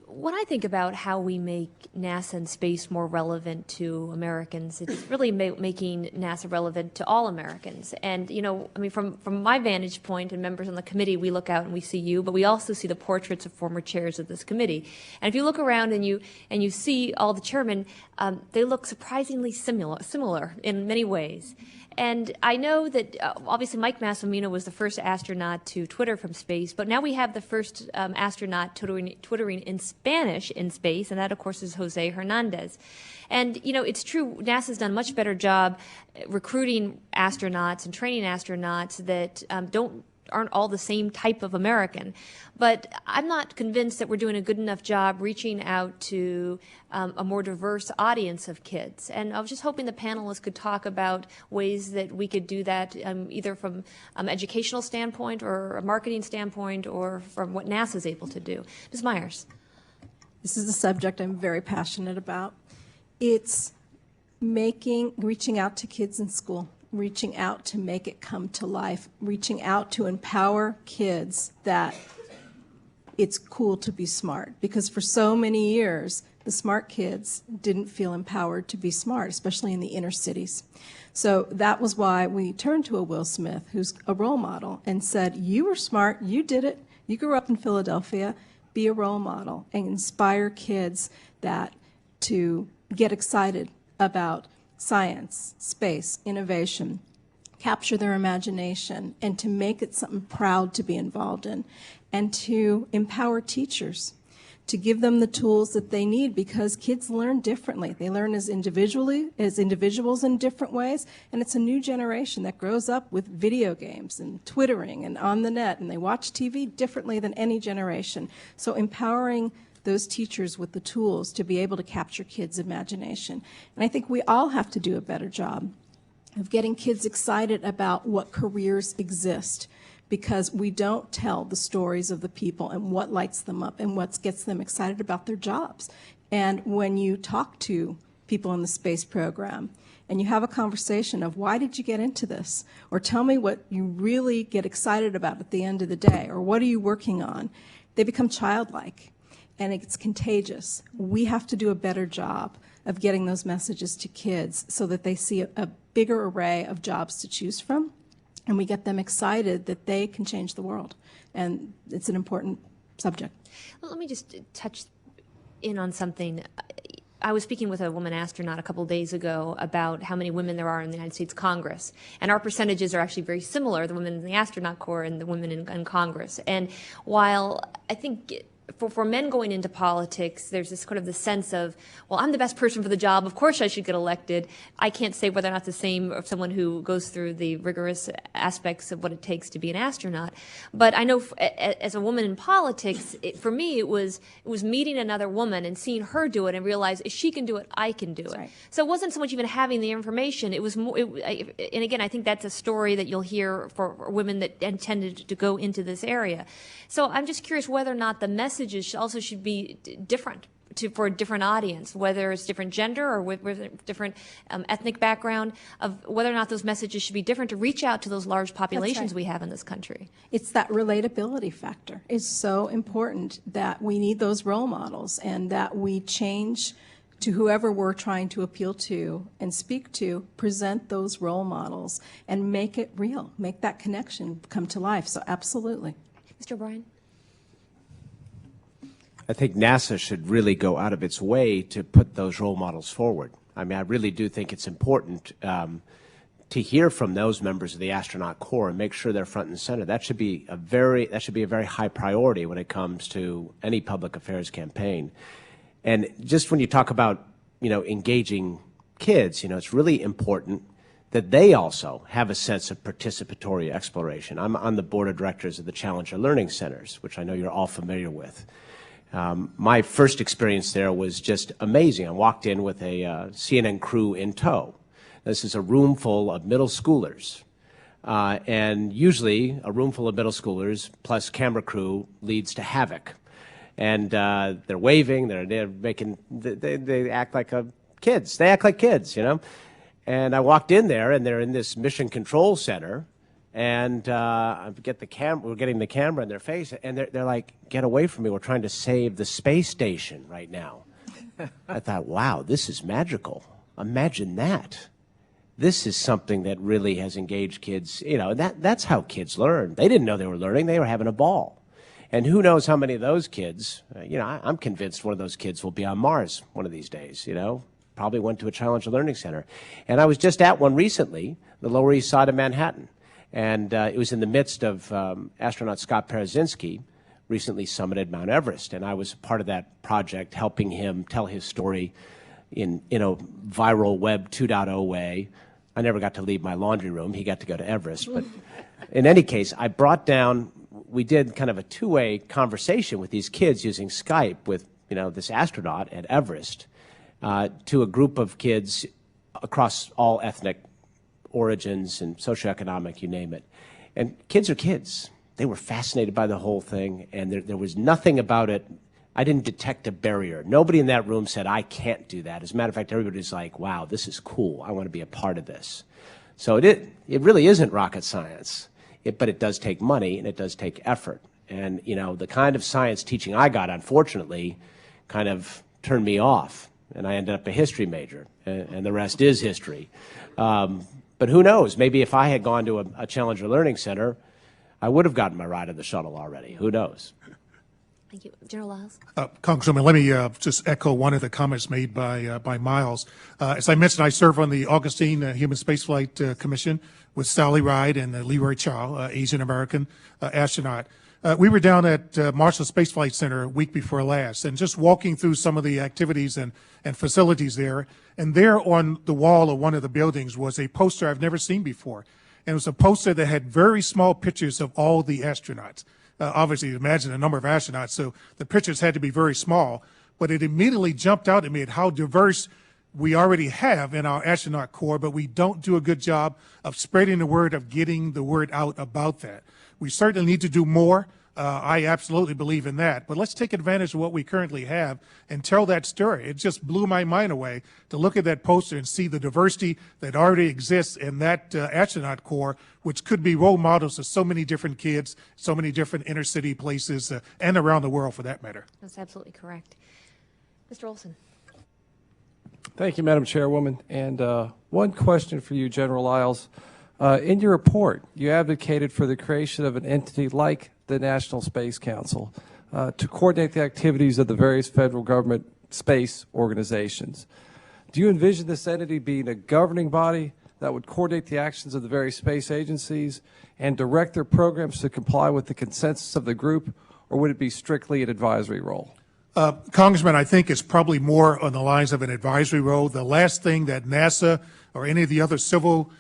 Speaker 1: When I think about how we make NASA and space more relevant to Americans, it's really making NASA relevant to all Americans. And, you know, I mean, from my vantage point and members on the committee, we look out and we see you, but we also see the portraits of former chairs of this committee. And if you look around and you see all the chairmen, they look surprisingly similar in many ways. And I know that obviously Mike Massimino was the first astronaut to Twitter from space, but now we have the first astronaut twittering in Spanish in space, and that, of course, is Jose Hernandez. And, you know, it's true, NASA's done a much better job recruiting astronauts and training astronauts that aren't all the same type of American. But I'm not convinced that we're doing a good enough job reaching out to a more diverse audience of kids. And I was just hoping the panelists could talk about ways that we could do that, either from an educational standpoint or a marketing standpoint or from what NASA's able to do. Ms. Myers.
Speaker 5: This is a subject I'm very passionate about. It's reaching out to kids in school, reaching out to make it come to life, reaching out to empower kids that it's cool to be smart. Because for so many years, the smart kids didn't feel empowered to be smart, especially in the inner cities. So that was why we turned to a Will Smith, who's a role model, and said, you were smart, you did it, you grew up in Philadelphia, be a role model and inspire kids to get excited about science, space, innovation, capture their imagination, and to make it something proud to be involved in, and to empower teachers, to give them the tools that they need, because kids learn differently. They learn as individuals in different ways, and it's a new generation that grows up with video games and Twittering and on the net, and they watch TV differently than any generation. So empowering those teachers with the tools to be able to capture kids' imagination. And I think we all have to do a better job of getting kids excited about what careers exist, because we don't tell the stories of the people and what lights them up and what gets them excited about their jobs. And when you talk to people in the space program and you have a conversation of, why did you get into this? Or tell me what you really get excited about at the end of the day, or what are you working on? They become childlike, and it's contagious. We have to do a better job of getting those messages to kids so that they see a bigger array of jobs to choose from, and we get them excited that they can change the world. And it's an important subject.
Speaker 1: Well, let me just touch in on something. I was speaking with a woman astronaut a couple of days ago about how many women there are in the United States Congress. And our percentages are actually very similar, the women in the astronaut corps and the women in Congress. And while I think for men going into politics, there's this kind of the sense of, well, I'm the best person for the job, of course I should get elected. I can't say whether or not it's the same of someone who goes through the rigorous aspects of what it takes to be an astronaut. But I know as a woman in politics, for me it was meeting another woman and seeing her do it and realize, if she can do it, I can do it.
Speaker 5: Right.
Speaker 1: So it wasn't so much even having the information, it was more, and again, I think that's a story that you'll hear for women that intended to go into this area. So I'm just curious whether or not the messages also should be different for a different audience, whether it's different gender or with different ethnic background, of whether or not those messages should be different to reach out to those large populations we have in this country.
Speaker 5: It's that relatability factor. It's so important that we need those role models, and that we change to whoever we're trying to appeal to and speak to, present those role models and make it real, make that connection come to life. So absolutely.
Speaker 1: Mr. O'Brien?
Speaker 9: I think NASA should really go out of its way to put those role models forward. I mean, I really do think it's important to hear from those members of the astronaut corps and make sure they're front and center. That should be a very high priority when it comes to any public affairs campaign. And just when you talk about, engaging kids, it's really important that they also have a sense of participatory exploration. I'm on the board of directors of the Challenger Learning Centers, which I know you're all familiar with. My first experience there was just amazing. I walked in with a CNN crew in tow. This is a room full of middle schoolers. And usually a room full of middle schoolers plus camera crew leads to havoc. And they're waving, they're making, they act like kids. They act like kids, And I walked in there, and they're in this mission control center, and we're getting the camera in their face, and they're like, "Get away from me! We're trying to save the space station right now." I thought, wow, this is magical. Imagine that. This is something that really has engaged kids. That's how kids learn. They didn't know they were learning; they were having a ball. And who knows how many of those kids? I'm convinced one of those kids will be on Mars one of these days. Probably went to a Challenger Learning Center. And I was just at one recently, the Lower East Side of Manhattan. And it was in the midst of astronaut Scott Parazynski recently summited Mount Everest. And I was part of that project, helping him tell his story in a viral Web 2.0 way. I never got to leave my laundry room. He got to go to Everest. But in any case, we did kind of a two-way conversation with these kids using Skype with, this astronaut at Everest. To a group of kids across all ethnic origins and socioeconomic, you name it. And kids are kids. They were fascinated by the whole thing, and there was nothing about it I didn't detect a barrier. Nobody in that room said, I can't do that. As a matter of fact, everybody's like, wow, this is cool. I want to be a part of this. So it really isn't rocket science, but it does take money and it does take effort. And, you know, the kind of science teaching I got, unfortunately, kind of turned me off. And I ended up a history major, and the rest is history. But who knows? Maybe if I had gone to a Challenger Learning Center, I would have gotten my ride in the shuttle already. Who knows?
Speaker 1: Thank you. General Lyles?
Speaker 3: Congresswoman, let me just echo one of the comments made by Miles. As I mentioned, I serve on the Augustine Human Spaceflight Commission with Sally Ride and Leroy Chow, Asian American astronaut. We were down at Marshall Space Flight Center a week before last, and just walking through some of the activities and facilities there. And there on the wall of one of the buildings was a poster I've never seen before. And it was a poster that had very small pictures of all the astronauts. Obviously, imagine the number of astronauts, so the pictures had to be very small. But it immediately jumped out at me at how diverse we already have in our astronaut corps, but we don't do a good job of spreading the word, of getting the word out about that. We certainly need to do more. I absolutely believe in that. But let's take advantage of what we currently have and tell that story. It just blew my mind away to look at that poster and see the diversity that already exists in that astronaut corps, which could be role models of so many different kids, so many different inner city places, and around the world for that matter.
Speaker 1: That's absolutely correct. Mr. Olson?
Speaker 2: Thank you, Madam Chairwoman. And one question for you, General Lyles. In your report, you advocated for the creation of an entity like the National Space Council to coordinate the activities of the various federal government space organizations. Do you envision this entity being a governing body that would coordinate the actions of the various space agencies and direct their programs to comply with the consensus of the group, or would it be strictly an advisory role?
Speaker 3: Congressman, I think it's probably more on the lines of an advisory role. The last thing that NASA or any of the other civil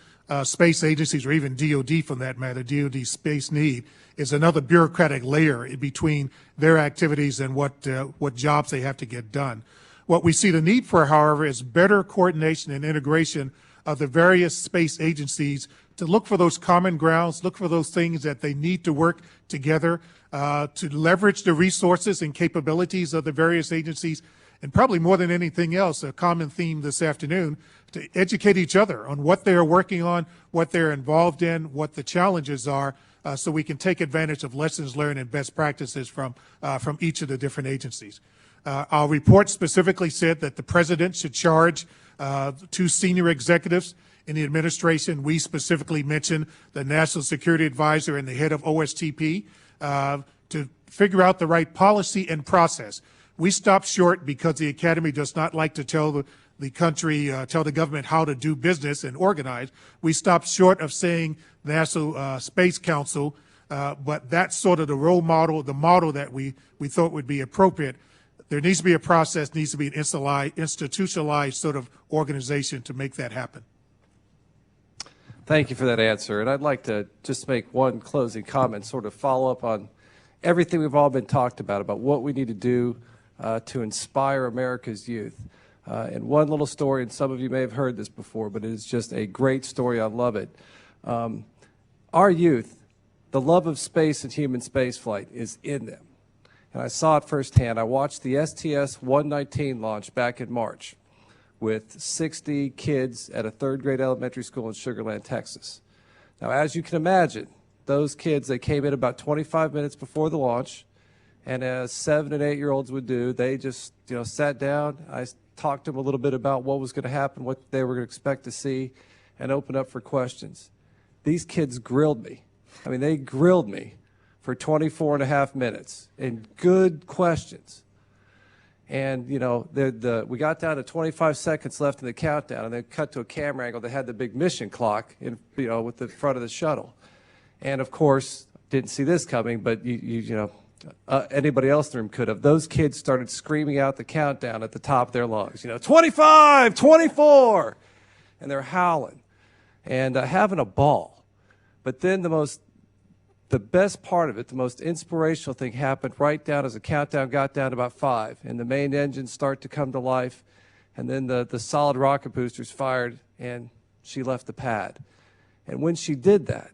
Speaker 3: space agencies, or even DOD for that matter, DOD space need, is another bureaucratic layer in between their activities and what jobs they have to get done. What we see the need for, however, is better coordination and integration of the various space agencies to look for those common grounds, look for those things that they need to work together, to leverage the resources and capabilities of the various agencies, and probably more than anything else, a common theme this afternoon, to educate each other on what they're working on, what they're involved in, what the challenges are, so we can take advantage of lessons learned and best practices from each of the different agencies. Our report specifically said that the president should charge 2 senior executives in the administration. We specifically mentioned the National Security Advisor and the head of OSTP to figure out the right policy and process. We stopped short because the Academy does not like to tell the country, tell the government how to do business and organize. We stopped short of saying National Space Council, but that's sort of the role model, the model that we thought would be appropriate. There needs to be a process, needs to be an institutionalized sort of organization to make that happen.
Speaker 2: Thank you for that answer. And I'd like to just make one closing comment, sort of follow up on everything we've all been talked about what we need to do to inspire America's youth. And one little story, and some of you may have heard this before, but it is just a great story. I love it. Our youth, the love of space and human spaceflight is in them. And I saw it firsthand. I watched the STS-119 launch back in March with 60 kids at a 3rd grade elementary school in Sugar Land, Texas. Now, as you can imagine, those kids, they came in about 25 minutes before the launch, and as 7- and 8-year-olds would do, they just, sat down. I talked to them a little bit about what was going to happen, what they were going to expect to see, and opened up for questions. These kids grilled me. I mean, they grilled me for 24 and a half minutes, and good questions. And, we got down to 25 seconds left in the countdown, and they cut to a camera angle that had the big mission clock, with the front of the shuttle. And, of course, didn't see this coming, but, anybody else in the room could have. Those kids started screaming out the countdown at the top of their lungs, 25, 24, and they're howling and having a ball. But then the best part of it, the most inspirational thing happened right down as the countdown got down to about 5, and the main engines start to come to life, and then the solid rocket boosters fired, and she left the pad. And when she did that,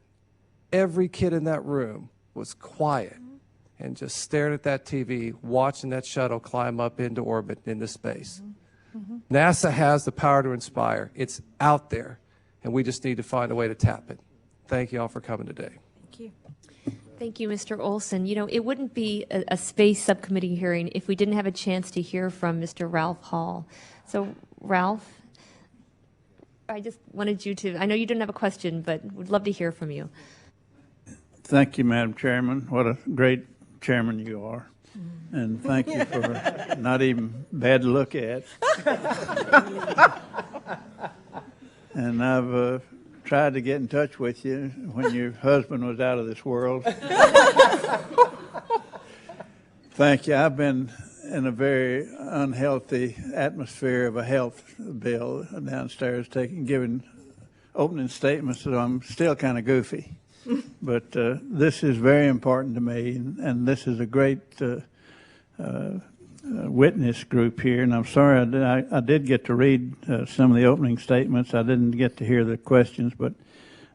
Speaker 2: every kid in that room was quiet and just staring at that TV, watching that shuttle climb up into orbit, into space. NASA has the power to inspire. It's out there, and we just need to find a way to tap it. Thank you all for coming today.
Speaker 5: Thank you.
Speaker 1: Thank you, Mr. Olson. You know, it wouldn't be a space subcommittee hearing if we didn't have a chance to hear from Mr. Ralph Hall. So, Ralph, I just wanted you to, I know you didn't have a question, but would love to hear from you.
Speaker 16: Thank you, Madam Chairman. What a great chairman you are. And thank you for not even bad to look at. And I've tried to get in touch with you when your husband was out of this world. Thank you. I've been in a very unhealthy atmosphere of a health bill downstairs, giving opening statements, so I'm still kind of goofy. But this is very important to me, and this is a great witness group here. And I'm sorry I did get to read some of the opening statements. I didn't get to hear the questions, but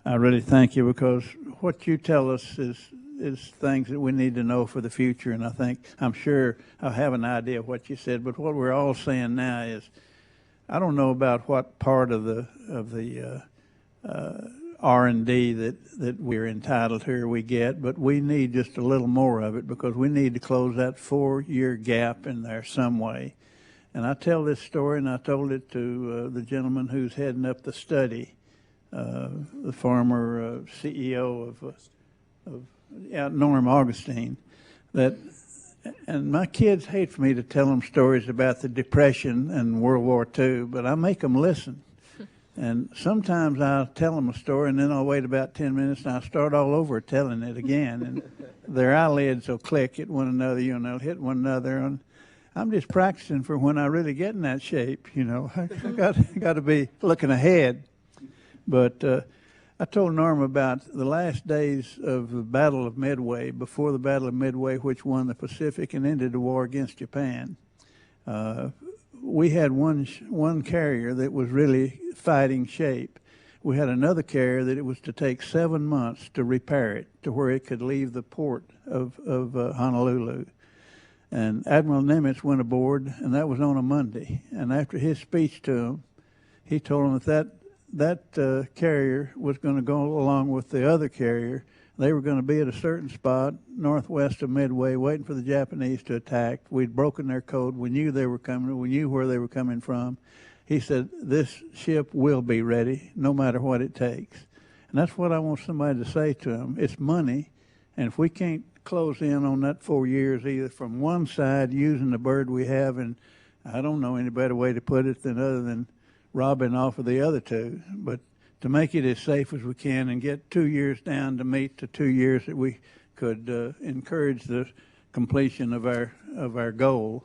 Speaker 16: I really thank you, because what you tell us is things that we need to know for the future. And I'm sure I have an idea of what you said, but what we're all saying now is, I don't know about what part of the R&D that we're entitled to or we get, but we need just a little more of it, because we need to close that 4-year gap in there some way. And I tell this story, and I told it to the gentleman who's heading up the study, the former CEO of Norm Augustine, and my kids hate for me to tell them stories about the Depression and World War II, but I make them listen. And sometimes I'll tell them a story, and then I'll wait about 10 minutes, and I'll start all over telling it again. And their eyelids will click at one another, and they'll hit one another. And I'm just practicing for when I really get in that shape, I got to be looking ahead. But I told Norm about the last days of the Battle of Midway, before the Battle of Midway, which won the Pacific and ended the war against Japan. We had one carrier that was really fighting shape. We had another carrier that it was to take 7 months to repair it to where it could leave the port of Honolulu. And Admiral Nimitz went aboard, and that was on a Monday. And after his speech to him, he told them that carrier was going to go along with the other carrier. They were going to be at a certain spot northwest of Midway, waiting for the Japanese to attack. We'd broken their code. We knew they were coming. We knew where they were coming from. He said, this ship will be ready, no matter what it takes. And that's what I want somebody to say to them. It's money, and if we can't close in on that 4 years, either from one side using the bird we have, and I don't know any better way to put it other than robbing off of the other two, but to make it as safe as we can and get 2 years down to meet the 2 years that we could encourage the completion of our goal.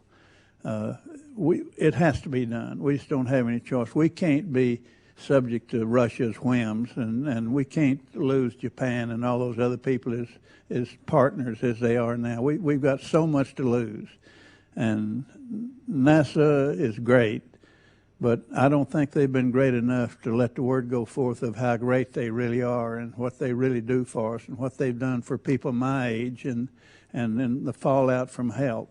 Speaker 16: It has to be done. We just don't have any choice. We can't be subject to Russia's whims, and we can't lose Japan and all those other people as partners as they are now. We've got so much to lose. And NASA is great, but I don't think they've been great enough to let the word go forth of how great they really are and what they really do for us and what they've done for people my age and then the fallout from health.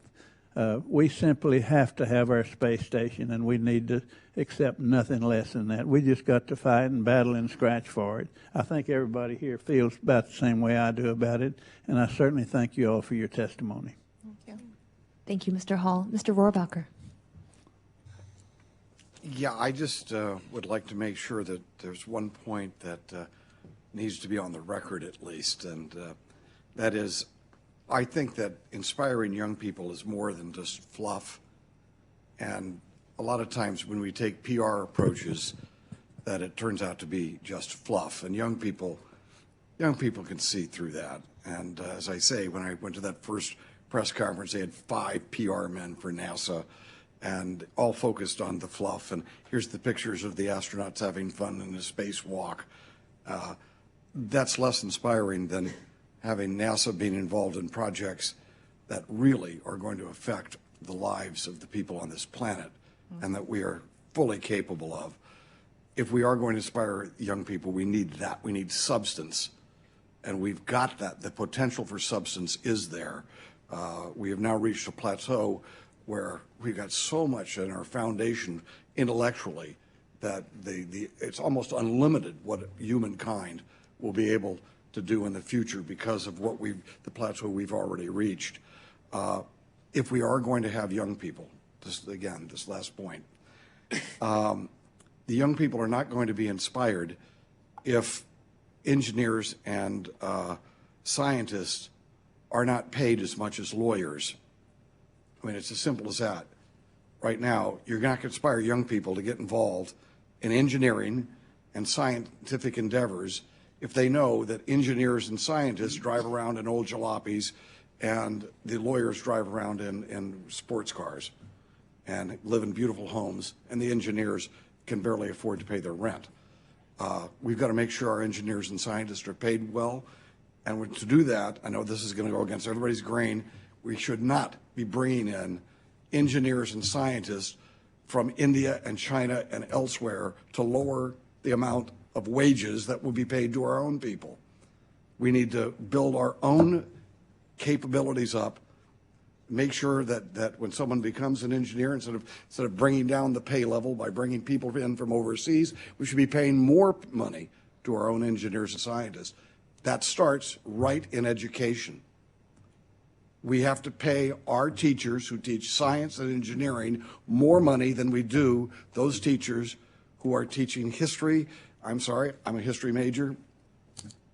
Speaker 16: We simply have to have our space station, and we need to accept nothing less than that. We just got to fight and battle and scratch for it. I think everybody here feels about the same way I do about it, and I certainly thank you all for your testimony.
Speaker 1: Thank you. Thank you, Mr. Hall. Mr. Rohrbacher.
Speaker 14: Yeah, I just would like to make sure that there's one point that needs to be on the record at least, and that is, I think that inspiring young people is more than just fluff. And a lot of times when we take PR approaches, that it turns out to be just fluff. And young people can see through that. And as I say, when I went to that first press conference, they had 5 PR men for NASA, and all focused on the fluff. And here's the pictures of the astronauts having fun in the spacewalk. That's less inspiring than having NASA being involved in projects that really are going to affect the lives of the people on this planet, and that we are fully capable of. If we are going to inspire young people, we need that. We need substance, and we've got that. The potential for substance is there. We have now reached a plateau where we've got so much in our foundation intellectually that it's almost unlimited what humankind will be able to do in the future because of the plateau we've already reached. If we are going to have young people, this last point, the young people are not going to be inspired if engineers and scientists are not paid as much as lawyers. I mean, it's as simple as that. Right now, you're not going to inspire young people to get involved in engineering and scientific endeavors if they know that engineers and scientists drive around in old jalopies and the lawyers drive around in sports cars and live in beautiful homes, and the engineers can barely afford to pay their rent. We've got to make sure our engineers and scientists are paid well. And to do that, I know this is going to go against everybody's grain, we should not be bringing in engineers and scientists from India and China and elsewhere to lower the amount of wages that will be paid to our own people. We need to build our own capabilities up, make sure that when someone becomes an engineer, instead of bringing down the pay level by bringing people in from overseas, we should be paying more money to our own engineers and scientists. That starts right in education. We have to pay our teachers who teach science and engineering more money than we do those teachers who are teaching history. I'm sorry, I'm a history major,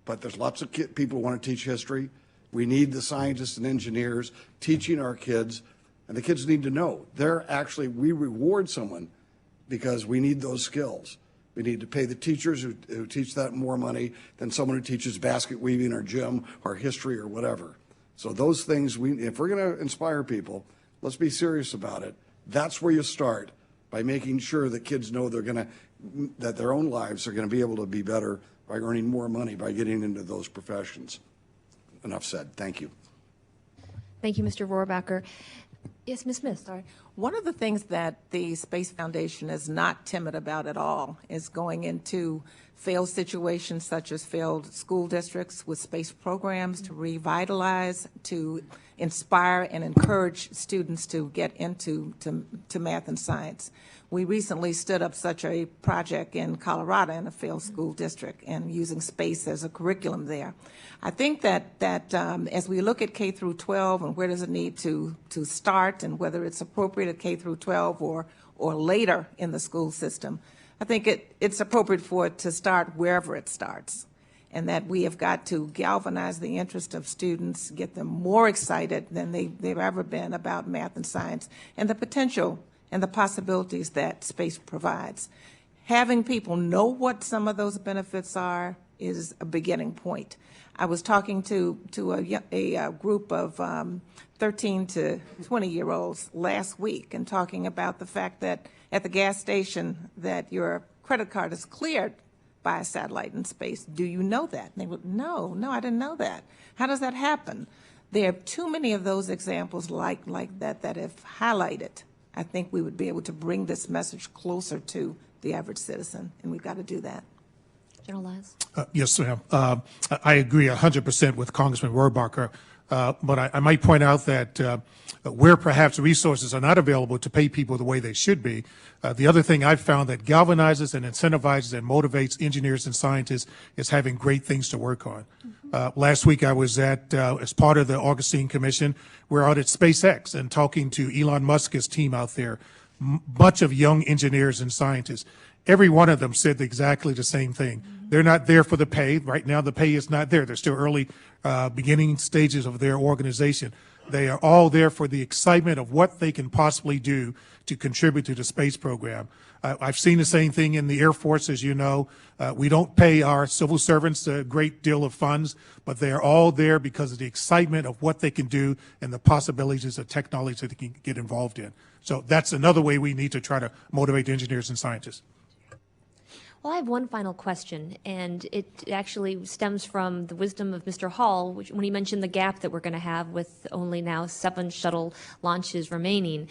Speaker 14: but there's lots of people who want to teach history. We need the scientists and engineers teaching our kids, and the kids need to know. We reward someone because we need those skills. We need to pay the teachers who teach that more money than someone who teaches basket weaving or gym or history or whatever. So those things, if we're going to inspire people, let's be serious about it. That's where you start, by making sure that kids know that their own lives are going to be able to be better by earning more money by getting into those professions. Enough said. Thank you.
Speaker 1: Thank you, Mr. Rohrabacher. Yes, Ms. Smith, sorry.
Speaker 4: One of the things that the Space Foundation is not timid about at all is going into failed situations such as failed school districts with space programs to revitalize, to inspire and encourage students to get into math and science. We recently stood up such a project in Colorado in a failed school district and using space as a curriculum there. I think that as we look at K through 12 and where does it need to start and whether it's appropriate at K through 12 or later in the school system, I think it's appropriate for it to start wherever it starts, and that we have got to galvanize the interest of students, get them more excited than they've ever been about math and science and the potential and the possibilities that space provides. Having people know what some of those benefits are is a beginning point. I was talking to a group of 13 to 20-year-olds last week and talking about the fact that at the gas station that your credit card is cleared by a satellite in space. Do you know that? And they would, no, I didn't know that. How does that happen? There are too many of those examples like that have highlighted. I think we would be able to bring this message closer to the average citizen, and we've got to do that.
Speaker 1: General Lyles?
Speaker 3: Yes, ma'am. I agree 100% with Congressman Rohrabacher, but I might point out that where perhaps resources are not available to pay people the way they should be, the other thing I've found that galvanizes and incentivizes and motivates engineers and scientists is having great things to work on. Last week I was as part of the Augustine Commission, we're out at SpaceX and talking to Elon Musk's team out there, bunch of young engineers and scientists. Every one of them said exactly the same thing. They're not there for the pay. Right now the pay is not there. They're still early beginning stages of their organization. They are all there for the excitement of what they can possibly do to contribute to the space program. I've seen the same thing in the Air Force, as you know. We don't pay our civil servants a great deal of funds, but they are all there because of the excitement of what they can do and the possibilities of technology that they can get involved in. So that's another way we need to try to motivate engineers and scientists.
Speaker 1: Well, I have one final question, and it actually stems from the wisdom of Mr. Hall, when he mentioned the gap that we're going to have with only now 7 shuttle launches remaining.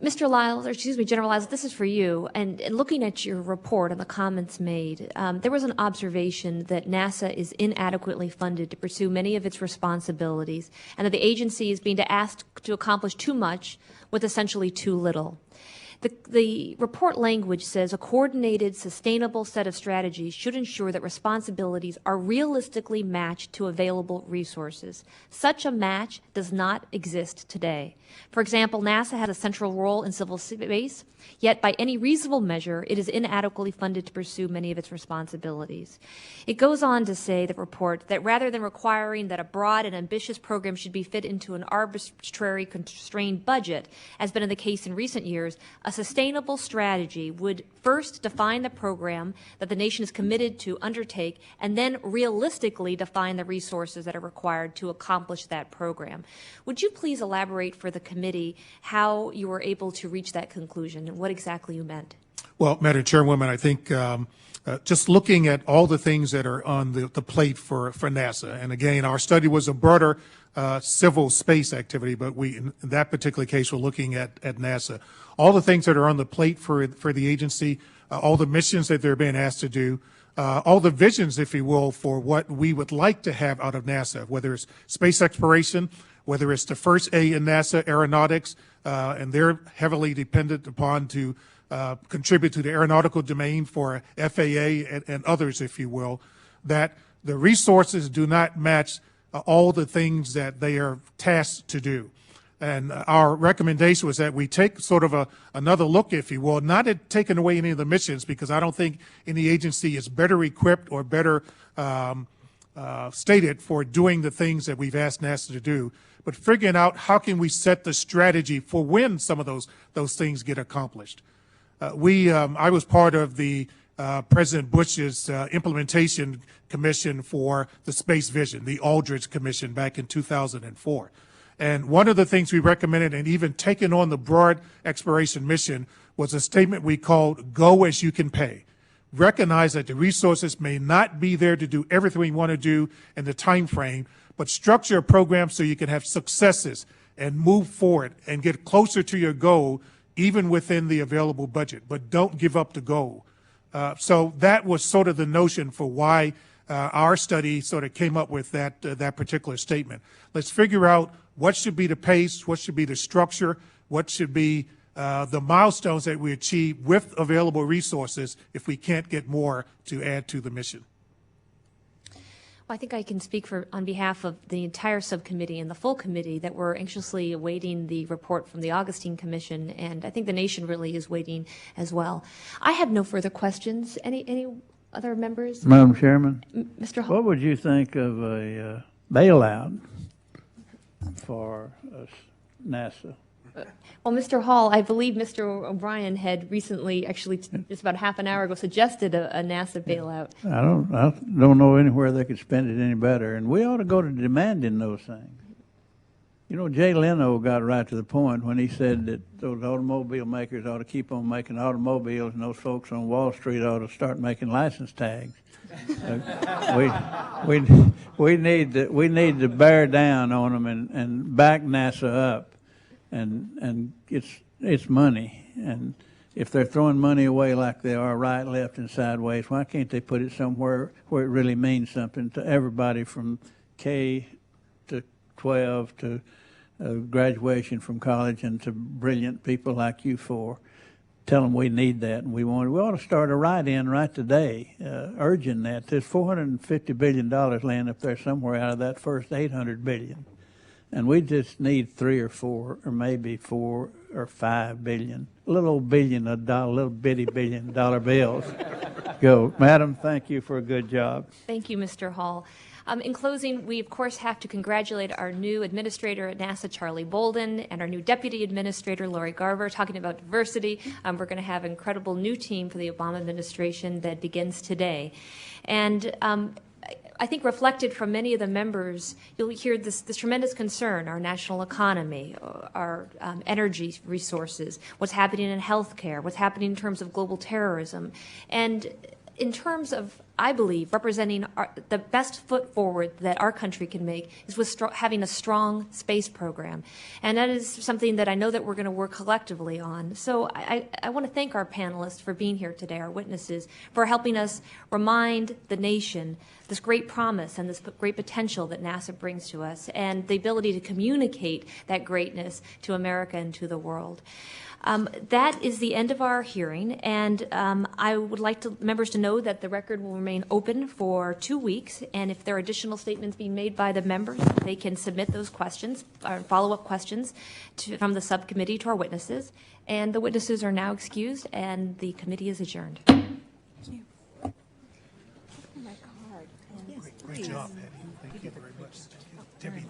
Speaker 1: Mr. Lyles, or excuse me, General Lyles, this is for you. And looking at your report and the comments made, there was an observation that NASA is inadequately funded to pursue many of its responsibilities, and that the agency is being asked to accomplish too much with essentially too little. The report language says a coordinated, sustainable set of strategies should ensure that responsibilities are realistically matched to available resources. Such a match does not exist today. For example, NASA has a central role in civil space, yet by any reasonable measure, it is inadequately funded to pursue many of its responsibilities. It goes on to say, the report, that rather than requiring that a broad and ambitious program should be fit into an arbitrary constrained budget, as been in the case in recent years, a sustainable strategy would first define the program that the nation is committed to undertake, and then realistically define the resources that are required to accomplish that program. Would you please elaborate for the committee how you were able to reach that conclusion and what exactly you meant?
Speaker 3: Well, Madam Chairwoman, I think just looking at all the things that are on the plate for NASA, and again, our study was a broader civil space activity, but in that particular case, we're looking at NASA. All the things that are on the plate for the agency, all the missions that they're being asked to do, all the visions, if you will, for what we would like to have out of NASA, whether it's space exploration, whether it's the first A in NASA, Aeronautics, and they're heavily dependent upon to contribute to the aeronautical domain for FAA and others, if you will, that the resources do not match all the things that they are tasked to do. And our recommendation was that we take sort of another look, if you will, not at taking away any of the missions, because I don't think any agency is better equipped or better stated for doing the things that we've asked NASA to do, but figuring out how can we set the strategy for when some of those things get accomplished. I was part of the President Bush's implementation commission for the space vision, the Aldrich Commission, back in 2004. And one of the things we recommended, and even taking on the broad exploration mission, was a statement we called "Go as you can pay." Recognize that the resources may not be there to do everything we want to do in the time frame, but structure a program so you can have successes and move forward and get closer to your goal, even within the available budget. But don't give up the goal. So that was sort of the notion for why our study sort of came up with that particular statement. Let's figure out what should be the pace, what should be the structure, what should be the milestones that we achieve with available resources if we can't get more to add to the mission.
Speaker 1: Well, I think I can speak on behalf of the entire subcommittee and the full committee that we're anxiously awaiting the report from the Augustine Commission, and I think the nation really is waiting as well. I have no further questions. Any other members?
Speaker 16: Madam Chairman,
Speaker 1: Mr. Hall?
Speaker 16: what would you think of a bailout for NASA?
Speaker 1: Well, Mr. Hall, I believe Mr. O'Brien had recently, actually just about half an hour ago, suggested a NASA bailout.
Speaker 16: I don't know anywhere they could spend it any better, and we ought to go to demanding those things. You know, Jay Leno got right to the point when he said that those automobile makers ought to keep on making automobiles, and those folks on Wall Street ought to start making license tags. We need to bear down on them and back NASA up. And it's money, and if they're throwing money away like they are right, left, and sideways, why can't they put it somewhere where it really means something to everybody from K to 12 to graduation from college and to brilliant people like you four? Tell them we need that, and we ought to start a write-in right today, urging that. There's $450 billion laying up there somewhere out of that first $800 billion. And we just need 3 or 4 or maybe 4 or 5 billion, a little old billion of dollar, little bitty $1 billion bills. Go. Madam, thank you for a good job.
Speaker 1: Thank you, Mr. Hall. In closing, we of course have to congratulate our new administrator at NASA, Charlie Bolden, and our new deputy administrator, Lori Garver. Talking about diversity, we're going to have an incredible new team for the Obama administration that begins today. And I think reflected from many of the members, you'll hear this tremendous concern, our national economy, our energy resources, what's happening in healthcare, what's happening in terms of global terrorism. And in terms of I believe, representing the best foot forward that our country can make is with having a strong space program. And that is something that I know that we're going to work collectively on. So I want to thank our panelists for being here today, our witnesses, for helping us remind the nation this great promise and this great potential that NASA brings to us, and the ability to communicate that greatness to America and to the world. That is the end of our hearing, and I would like members to know that the record will remain open for 2 weeks, and if there are additional statements being made by the members, they can submit those questions, or follow-up questions from the subcommittee to our witnesses. And the witnesses are now excused, and the committee is adjourned.
Speaker 3: Great job, Patti. Thank you very much. Debbie,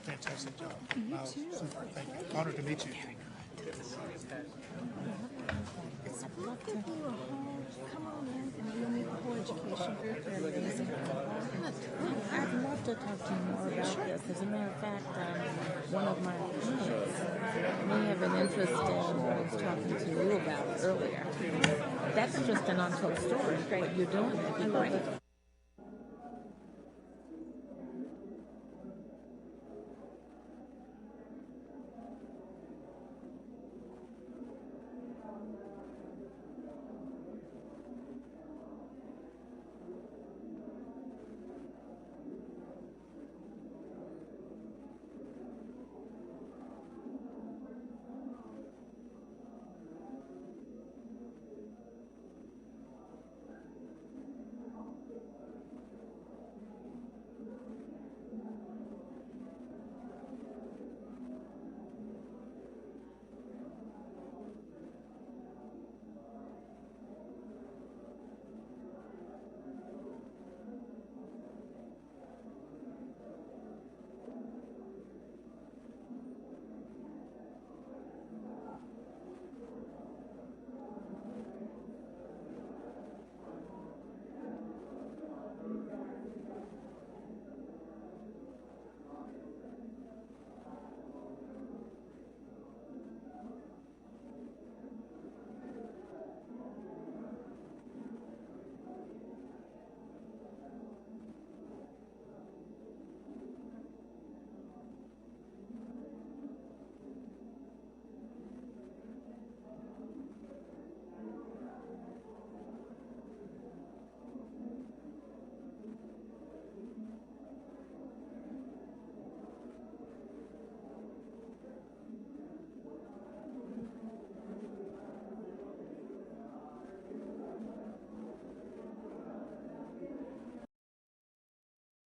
Speaker 3: fantastic job. Wow, super. Thank you. Honored to meet you.
Speaker 17: I'd love to talk to you more about this. As a matter of fact, one of my clients may have an interest in what I was talking to you about earlier. That's just an untold story. What you're doing, that'd be great.